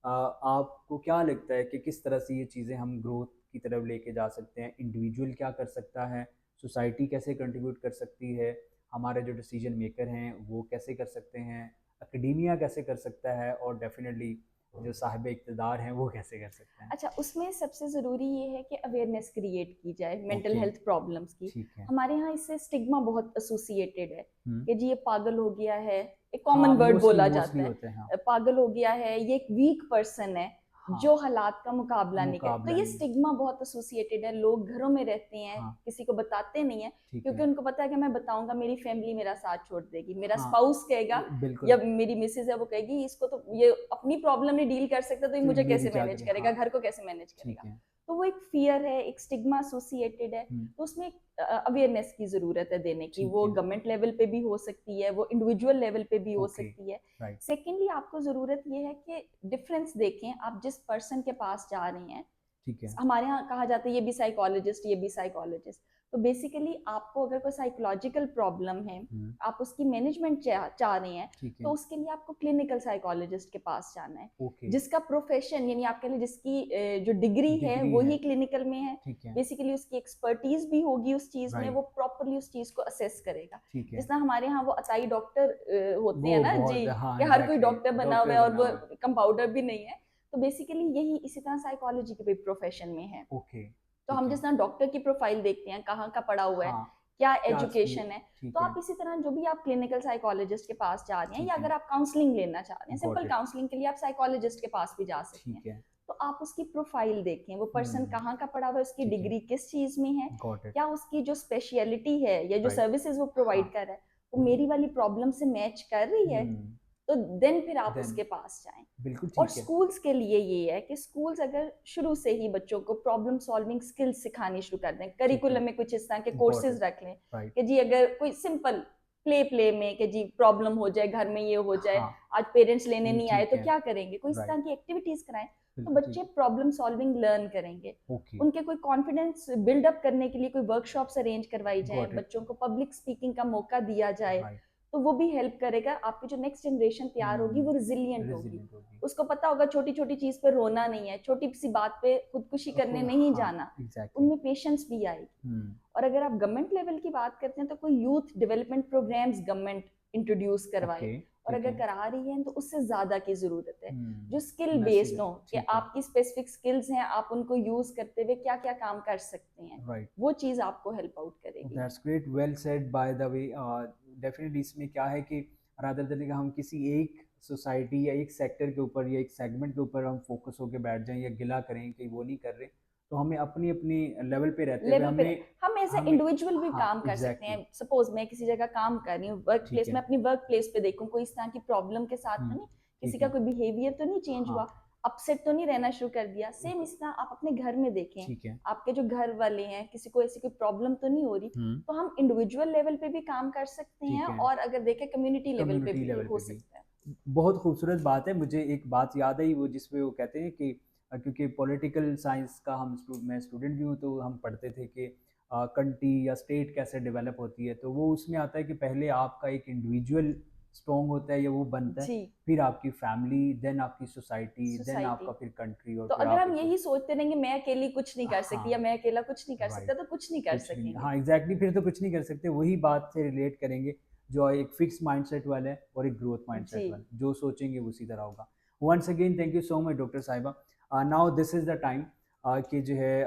S1: आपको क्या लगता है कि किस तरह से ये चीज़ें हम ग्रोथ की तरफ लेके जा सकते हैं? इंडिविजुअल क्या कर सकता है, सोसाइटी कैसे कंट्रीब्यूट कर सकती है, हमारे जो डिसीजन मेकर हैं वो कैसे कर सकते हैं, एकेडेमिया कैसे कर सकता है, और डेफिनेटली जो साहिब इक़्तिदार हैं वो कैसे कर सकते हैं?
S2: अच्छा, उसमें सबसे ज़रूरी ये है कि अवेयरनेस क्रिएट की जाए मेंटल
S1: ओके,
S2: हेल्थ प्रॉब्लम्स की।
S1: ठीक है।
S2: हमारे यहाँ इससे स्टिग्मा बहुत एसोसिएटेड है
S1: हुँ।
S2: कि जी ये पागल हो गया है, एक
S1: हाँ,
S2: कॉमन वर्ड
S1: मोस्टली
S2: बोला
S1: मोस्टली
S2: जाता है,
S1: होते हैं, हाँ।
S2: पागल हो गया है, ये एक वीक पर्सन है
S1: हाँ,
S2: जो हालात का मुकाबला नहीं कर, तो
S1: मुकाबला
S2: ये
S1: नहीं है।
S2: स्टिग्मा बहुत एसोसिएटेड है। लोग घरों में रहते हैं,
S1: हाँ,
S2: किसी को बताते नहीं है,
S1: ठीक
S2: क्योंकि
S1: है।
S2: उनको पता है कि मैं बताऊंगा मेरी फैमिली मेरा साथ छोड़ देगी, मेरा
S1: हाँ,
S2: स्पाउस कहेगा या
S1: बिल्कुल।
S2: मेरी मिसेज है वो कहेगी इसको तो ये अपनी प्रॉब्लम नहीं डील कर सकता, तो ये
S1: तो
S2: मुझे
S1: मेरी
S2: कैसे
S1: क्या
S2: मैनेज
S1: करें?
S2: करेगा,
S1: हाँ,
S2: घर को कैसे मैनेज
S1: ठीक
S2: करेगा।
S1: है।
S2: तो वो एक फियर है, एक स्टिग्मा एसोसिएटेड है।
S1: हुँ,
S2: तो उसमें अवेयरनेस की जरूरत है देने की,
S1: ठीक
S2: वो
S1: है।
S2: गवर्नमेंट लेवल पे भी हो सकती है, वो इंडिविजुअल लेवल पे भी हो
S1: ओके,
S2: सकती है।
S1: राइट,
S2: सेकेंडली आपको जरूरत ये है कि डिफरेंस देखें, आप जिस पर्सन के पास जा रहे हैं।
S1: ठीक है।
S2: हमारे यहाँ कहा जाता है ये भी साइकोलॉजिस्ट, ये भी साइकोलॉजिस्ट। तो बेसिकली आपको अगर कोई साइकोलॉजिकल प्रॉब्लम है,
S1: हुँ,
S2: आप उसकी मैनेजमेंट चाह रहे हैं,
S1: ठीक
S2: तो
S1: है।
S2: उसके लिए आपको क्लिनिकल साइकोलॉजिस्ट के पास जाना है,
S1: ओके,
S2: जिसका प्रोफेशन यानी आपके लिए जिसकी जो डिग्री है
S1: डिग्री है,
S2: वही क्लिनिकल में है।
S1: ठीक है,
S2: बेसिकली उसकी एक्सपर्टीज भी होगी उस चीज में, वो
S1: राइट,
S2: प्रॉपरली उस चीज को असेस करेगा।
S1: ठीक है।
S2: जिस तरह हमारे यहाँ वो अताई डॉक्टर होते हैं
S1: वो
S2: ना जी,
S1: बहुत, हाँ,
S2: कि हर कोई
S1: एग्ज़ैक्टली,
S2: डॉक्टर बना हुआ
S1: डॉक्टर
S2: है और
S1: बना
S2: वो
S1: हुआ है।
S2: कंपाउंडर भी नहीं है। तो बेसिकली यही इसी तरह साइकोलॉजी के भी प्रोफेशन में है।
S1: ओके,
S2: तो
S1: ठीक
S2: हम
S1: है।
S2: जिस तरह डॉक्टर की प्रोफाइल देखते हैं, कहाँ का पढ़ा हुआ है,
S1: हाँ,
S2: क्या
S1: क्या स्किल,
S2: एजुकेशन है, तो
S1: ठीक है,
S2: आप इसी तरह जो भी आप क्लिनिकल साइकोलॉजिस्ट के पास जा रहे हैं, या
S1: ठीक है,
S2: अगर आप काउंसलिंग लेना चाह रहे हैं,
S1: गॉट
S2: सिंपल
S1: इट,
S2: काउंसलिंग के लिए आप साइकोलॉजिस्ट के पास भी जा सकते हैं।
S1: ठीक है।
S2: तो आप उसकी प्रोफाइल देखें, वो पर्सन
S1: हुँ,
S2: कहाँ का पढ़ा हुआ है, उसकी
S1: ठीक है,
S2: डिग्री किस चीज में है,
S1: गॉट इट,
S2: क्या उसकी जो स्पेशलिटी है या जो
S1: राइट,
S2: सर्विसेज वो
S1: हाँ,
S2: प्रोवाइड कर रहा है वो मेरी वाली प्रॉब्लम से मैच कर रही है,
S1: हुँ,
S2: तो देन फिर आप
S1: देन
S2: उसके पास जाएं।
S1: बिल्कुल
S2: और
S1: ठीक है।
S2: स्कूल्स के लिए ये है कि स्कूल्स अगर शुरू से ही बच्चों को प्रॉब्लम सॉल्विंग स्किल्स सिखानी शुरू कर दें,
S1: ठीक है,
S2: करिकुलम में कुछ इस तरह के
S1: गॉट
S2: कोर्सेज
S1: इट,
S2: रख लें
S1: राइट,
S2: कि जी अगर कोई सिंपल प्ले में कि जी प्रॉब्लम हो जाए, घर में ये हो जाए,
S1: हाँ,
S2: आज पेरेंट्स लेने
S1: ये
S2: नहीं आए
S1: ठीक
S2: तो
S1: है,
S2: क्या करेंगे, कोई इस
S1: राइट,
S2: तरह की एक्टिविटीज कराएं। तो
S1: बिल्कुल
S2: बच्चे
S1: ठीक,
S2: प्रॉब्लम सॉल्विंग लर्न करेंगे,
S1: ओके,
S2: उनके कोई कॉन्फिडेंस बिल्डअप करने के लिए कोई वर्कशॉप्स अरेंज करवाई जाए,
S1: गॉट इट,
S2: बच्चों को पब्लिक स्पीकिंग का मौका दिया जाए,
S1: राइट,
S2: तो वो भी हेल्प करेगा। आपकी जो नेक्स्ट जनरेशन तैयार होगी वो रिजिलियंट होगी,
S1: रेज़िडेंट होगी।
S2: उसको पता होगा छोटी छोटी चीज पे रोना नहीं है, छोटी सी बात पे खुदकुशी करने नहीं
S1: हाँ,
S2: जाना,
S1: एग्ज़ैक्टली,
S2: उनमें पेशेंस भी आएगी।
S1: हुँ,
S2: और अगर आप गवर्नमेंट लेवल की बात करते हैं तो कोई youth development programmes government introduce करवाए,
S1: ओके,
S2: और
S1: ठीक
S2: अगर
S1: है,
S2: करा रही है तो उससे ज्यादा की जरूरत है, जो स्किल
S1: मैसेज
S2: बेस्ड
S1: है,
S2: हो कि
S1: ठीक है,
S2: आपकी स्पेसिफिक स्किल्स हैं, आप उनको यूज करते हुए क्या क्या काम कर सकते हैं,
S1: राइट।
S2: वो चीज आपको हेल्प आउट करेगी।
S1: That's great, well said bye the way. Definitely इसमें क्या है कि रादर देन कि हम किसी एक सोसाइटी या एक सेक्टर के ऊपर या एक सेगमेंट के ऊपर हम फोकस होकर बैठ जाएं या गिला करें कि वो नहीं कर रहे, तो हमें अपनी अपनी लेवल पे रहते हुए
S2: लेवल पे
S1: हमें
S2: हम एज ए
S1: हमें
S2: इंडिविजुअल भी
S1: हाँ,
S2: काम कर सकते
S1: एग्जैक्टली,
S2: हैं। सपोज मैं किसी जगह काम कर रही हूँ, वर्क
S1: ठीक
S2: प्लेस
S1: है,
S2: में, अपनी वर्क प्लेस पे देखूँ कोई इस तरह की प्रॉब्लम के साथ तो नहीं, किसी
S1: ठीक
S2: का
S1: है,
S2: कोई बिहेवियर तो नहीं चेंज
S1: हाँ,
S2: हुआ, अपसेट तो नहीं रहना शुरू कर दिया। सेम इस तरह आप अपने घर में देखें,
S1: ठीक है,
S2: आपके जो घर वाले हैं किसी को ऐसी कोई प्रॉब्लम तो नहीं हो रही,
S1: हम्म,
S2: तो हम इंडिविजुअल लेवल पे भी काम कर सकते हैं,
S1: ठीक है,
S2: और अगर देखें कम्युनिटी लेवल पे
S1: कम्युनिटी
S2: भी ये
S1: लेवल
S2: हो
S1: पे भी।
S2: सकता है।
S1: बहुत खूबसूरत बात है, मुझे एक बात याद आई वो जिसमें वो कहते हैं कि क्योंकि पॉलिटिकल साइंस का मैं स्टूडेंट भी हूँ, तो हम पढ़ते थे कि कंट्री या स्टेट कैसे डेवलप होती है, तो वो उसमें आता है कि पहले आपका एक इंडिविजुअल स्ट्रॉन्ग होता है या वो बनता है,
S2: जी,
S1: फिर आपकी फैमिली, देन आपकी सोसाइटी, देन
S2: सोसाइटी।
S1: आपका फिर कंट्री, और
S2: तो
S1: फिर
S2: अगर
S1: आप
S2: हम
S1: एक,
S2: यही सोचते रहेंगे मैं अकेली कुछ नहीं कर सकती या
S1: हाँ,
S2: मैं अकेला कुछ नहीं कर
S1: राइट,
S2: सकता, तो कुछ नहीं कर
S1: कुछ भी नहीं,
S2: सकेंगे।
S1: हाँ, एग्जैक्टली, फिर तो कुछ नहीं कर सकते, वही बात से रिलेट करेंगे जो एक फिक्स माइंडसेट वाला है और एक ग्रोथ
S2: जी।
S1: माइंडसेट वाला, जो सोचेंगे उसी तरह होगा। Once again thank you so much doctor साहिबा। Now this is the time कि जो है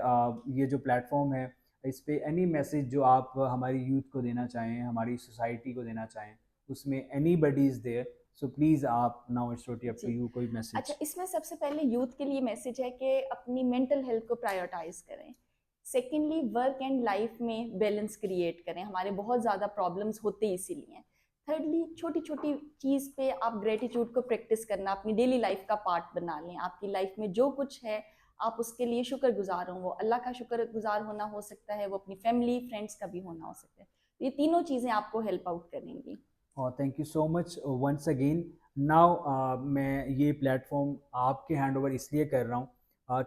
S1: ये जो प्लेटफॉर्म है, इस पे एनी मैसेज जो आप हमारी यूथ को देना चाहें, हमारी सोसाइटी को देना चाहें, उसमें anybody is there, so please आप, now it's totally up to
S2: जी।
S1: यू, कोई
S2: अच्छा,
S1: मैसेज।
S2: इसमें सबसे पहले यूथ के लिए मैसेज है कि अपनी मेंटल हेल्थ को प्रायोरिटाइज करें, सेकेंडली वर्क एंड लाइफ में बैलेंस क्रिएट करें, हमारे बहुत ज़्यादा प्रॉब्लम्स होते ही इसीलिए हैं। थर्डली छोटी छोटी चीज़ पे आप ग्रेटिट्यूड को प्रैक्टिस करना अपनी डेली लाइफ का पार्ट बना लें। आपकी लाइफ में जो कुछ है आप उसके लिए शुक्रगुजार हों, वो अल्लाह का शुक्रगुजार होना हो सकता है, वो अपनी फैमिली फ्रेंड्स का भी होना हो सकता है। ये तीनों चीज़ें आपको हेल्प आउट करेंगी।
S1: और thank you so much once again. Now मैं ये प्लेटफॉर्म आपके हैंड ओवर इसलिए कर रहा हूँ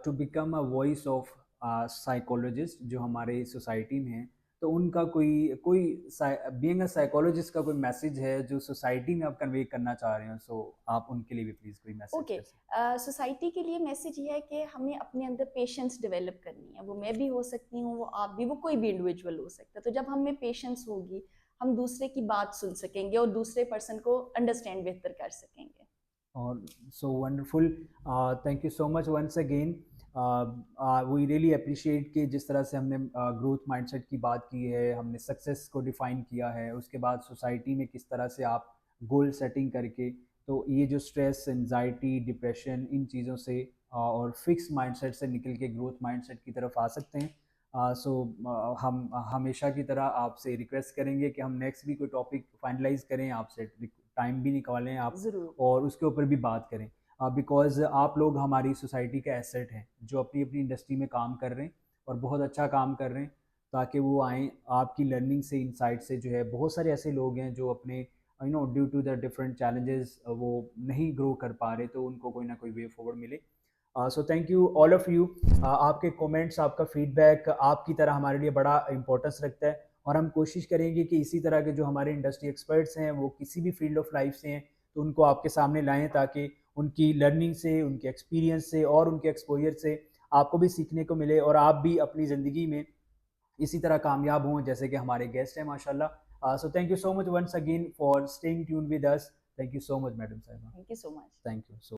S1: to become a voice of psychologist जो हमारे सोसाइटी में है। तो उनका कोई कोई बीइंग अ साइकोलॉजिस्ट का कोई मैसेज है जो सोसाइटी में आप कन्वे करना चाह रहे हो, सो आप उनके लिए भी प्लीज़ कोई मैसेज
S2: ओके,
S1: कर सकते
S2: सोसाइटी के लिए मैसेज ये है कि हमें अपने अंदर पेशेंस डेवलप करनी है। वो मैं भी हो सकती हूँ, वो आप भी, वो कोई भी इंडिविजुअल हो सकता है। तो जब हमें पेशेंस होगी हम दूसरे की बात सुन सकेंगे और दूसरे पर्सन को अंडरस्टैंड बेहतर कर सकेंगे।
S1: और so wonderful. Thank you so much once again. We really appreciate कि जिस तरह से हमने ग्रोथ माइंडसेट की बात की है, हमने सक्सेस को डिफाइन किया है, उसके बाद सोसाइटी में किस तरह से आप गोल सेटिंग करके तो ये जो स्ट्रेस एंजाइटी डिप्रेशन इन चीज़ों से और फिक्स माइंडसेट से निकल के ग्रोथ माइंडसेट की तरफ आ सकते हैं। सो हम हमेशा की तरह आपसे रिक्वेस्ट करेंगे कि हम नेक्स्ट भी कोई टॉपिक फाइनलाइज करें, आपसे टाइम भी निकालें आप
S2: ज़रूर।
S1: और उसके ऊपर भी बात करें। बिकॉज़ आप लोग हमारी सोसाइटी का एसेट हैं जो अपनी अपनी इंडस्ट्री में काम कर रहे हैं और बहुत अच्छा काम कर रहे हैं, ताकि वो आएँ आपकी लर्निंग से इनसाइट से। जो है बहुत सारे ऐसे लोग हैं जो अपने due to the different challenges वो नहीं ग्रो कर पा रहे, तो उनको कोई ना कोई वे फॉरवर्ड मिले। सो thank you all of you. आपके कमेंट्स आपका फीडबैक आपकी तरह हमारे लिए बड़ा इंपॉर्टेंस रखता है और हम कोशिश करेंगे कि इसी तरह के जो हमारे इंडस्ट्री एक्सपर्ट्स हैं वो किसी भी फील्ड ऑफ लाइफ से हैं तो उनको आपके सामने लाएं, ताकि उनकी लर्निंग से उनके एक्सपीरियंस से और उनके एक्सपोजर से आपको भी सीखने को मिले और आप भी अपनी ज़िंदगी में इसी तरह कामयाब हों जैसे कि हमारे गेस्ट हैं माशाल्लाह। So thank you so much once again for staying tune with us. Thank you so much madam साहिबा।
S2: Thank you so much.
S1: Thank you so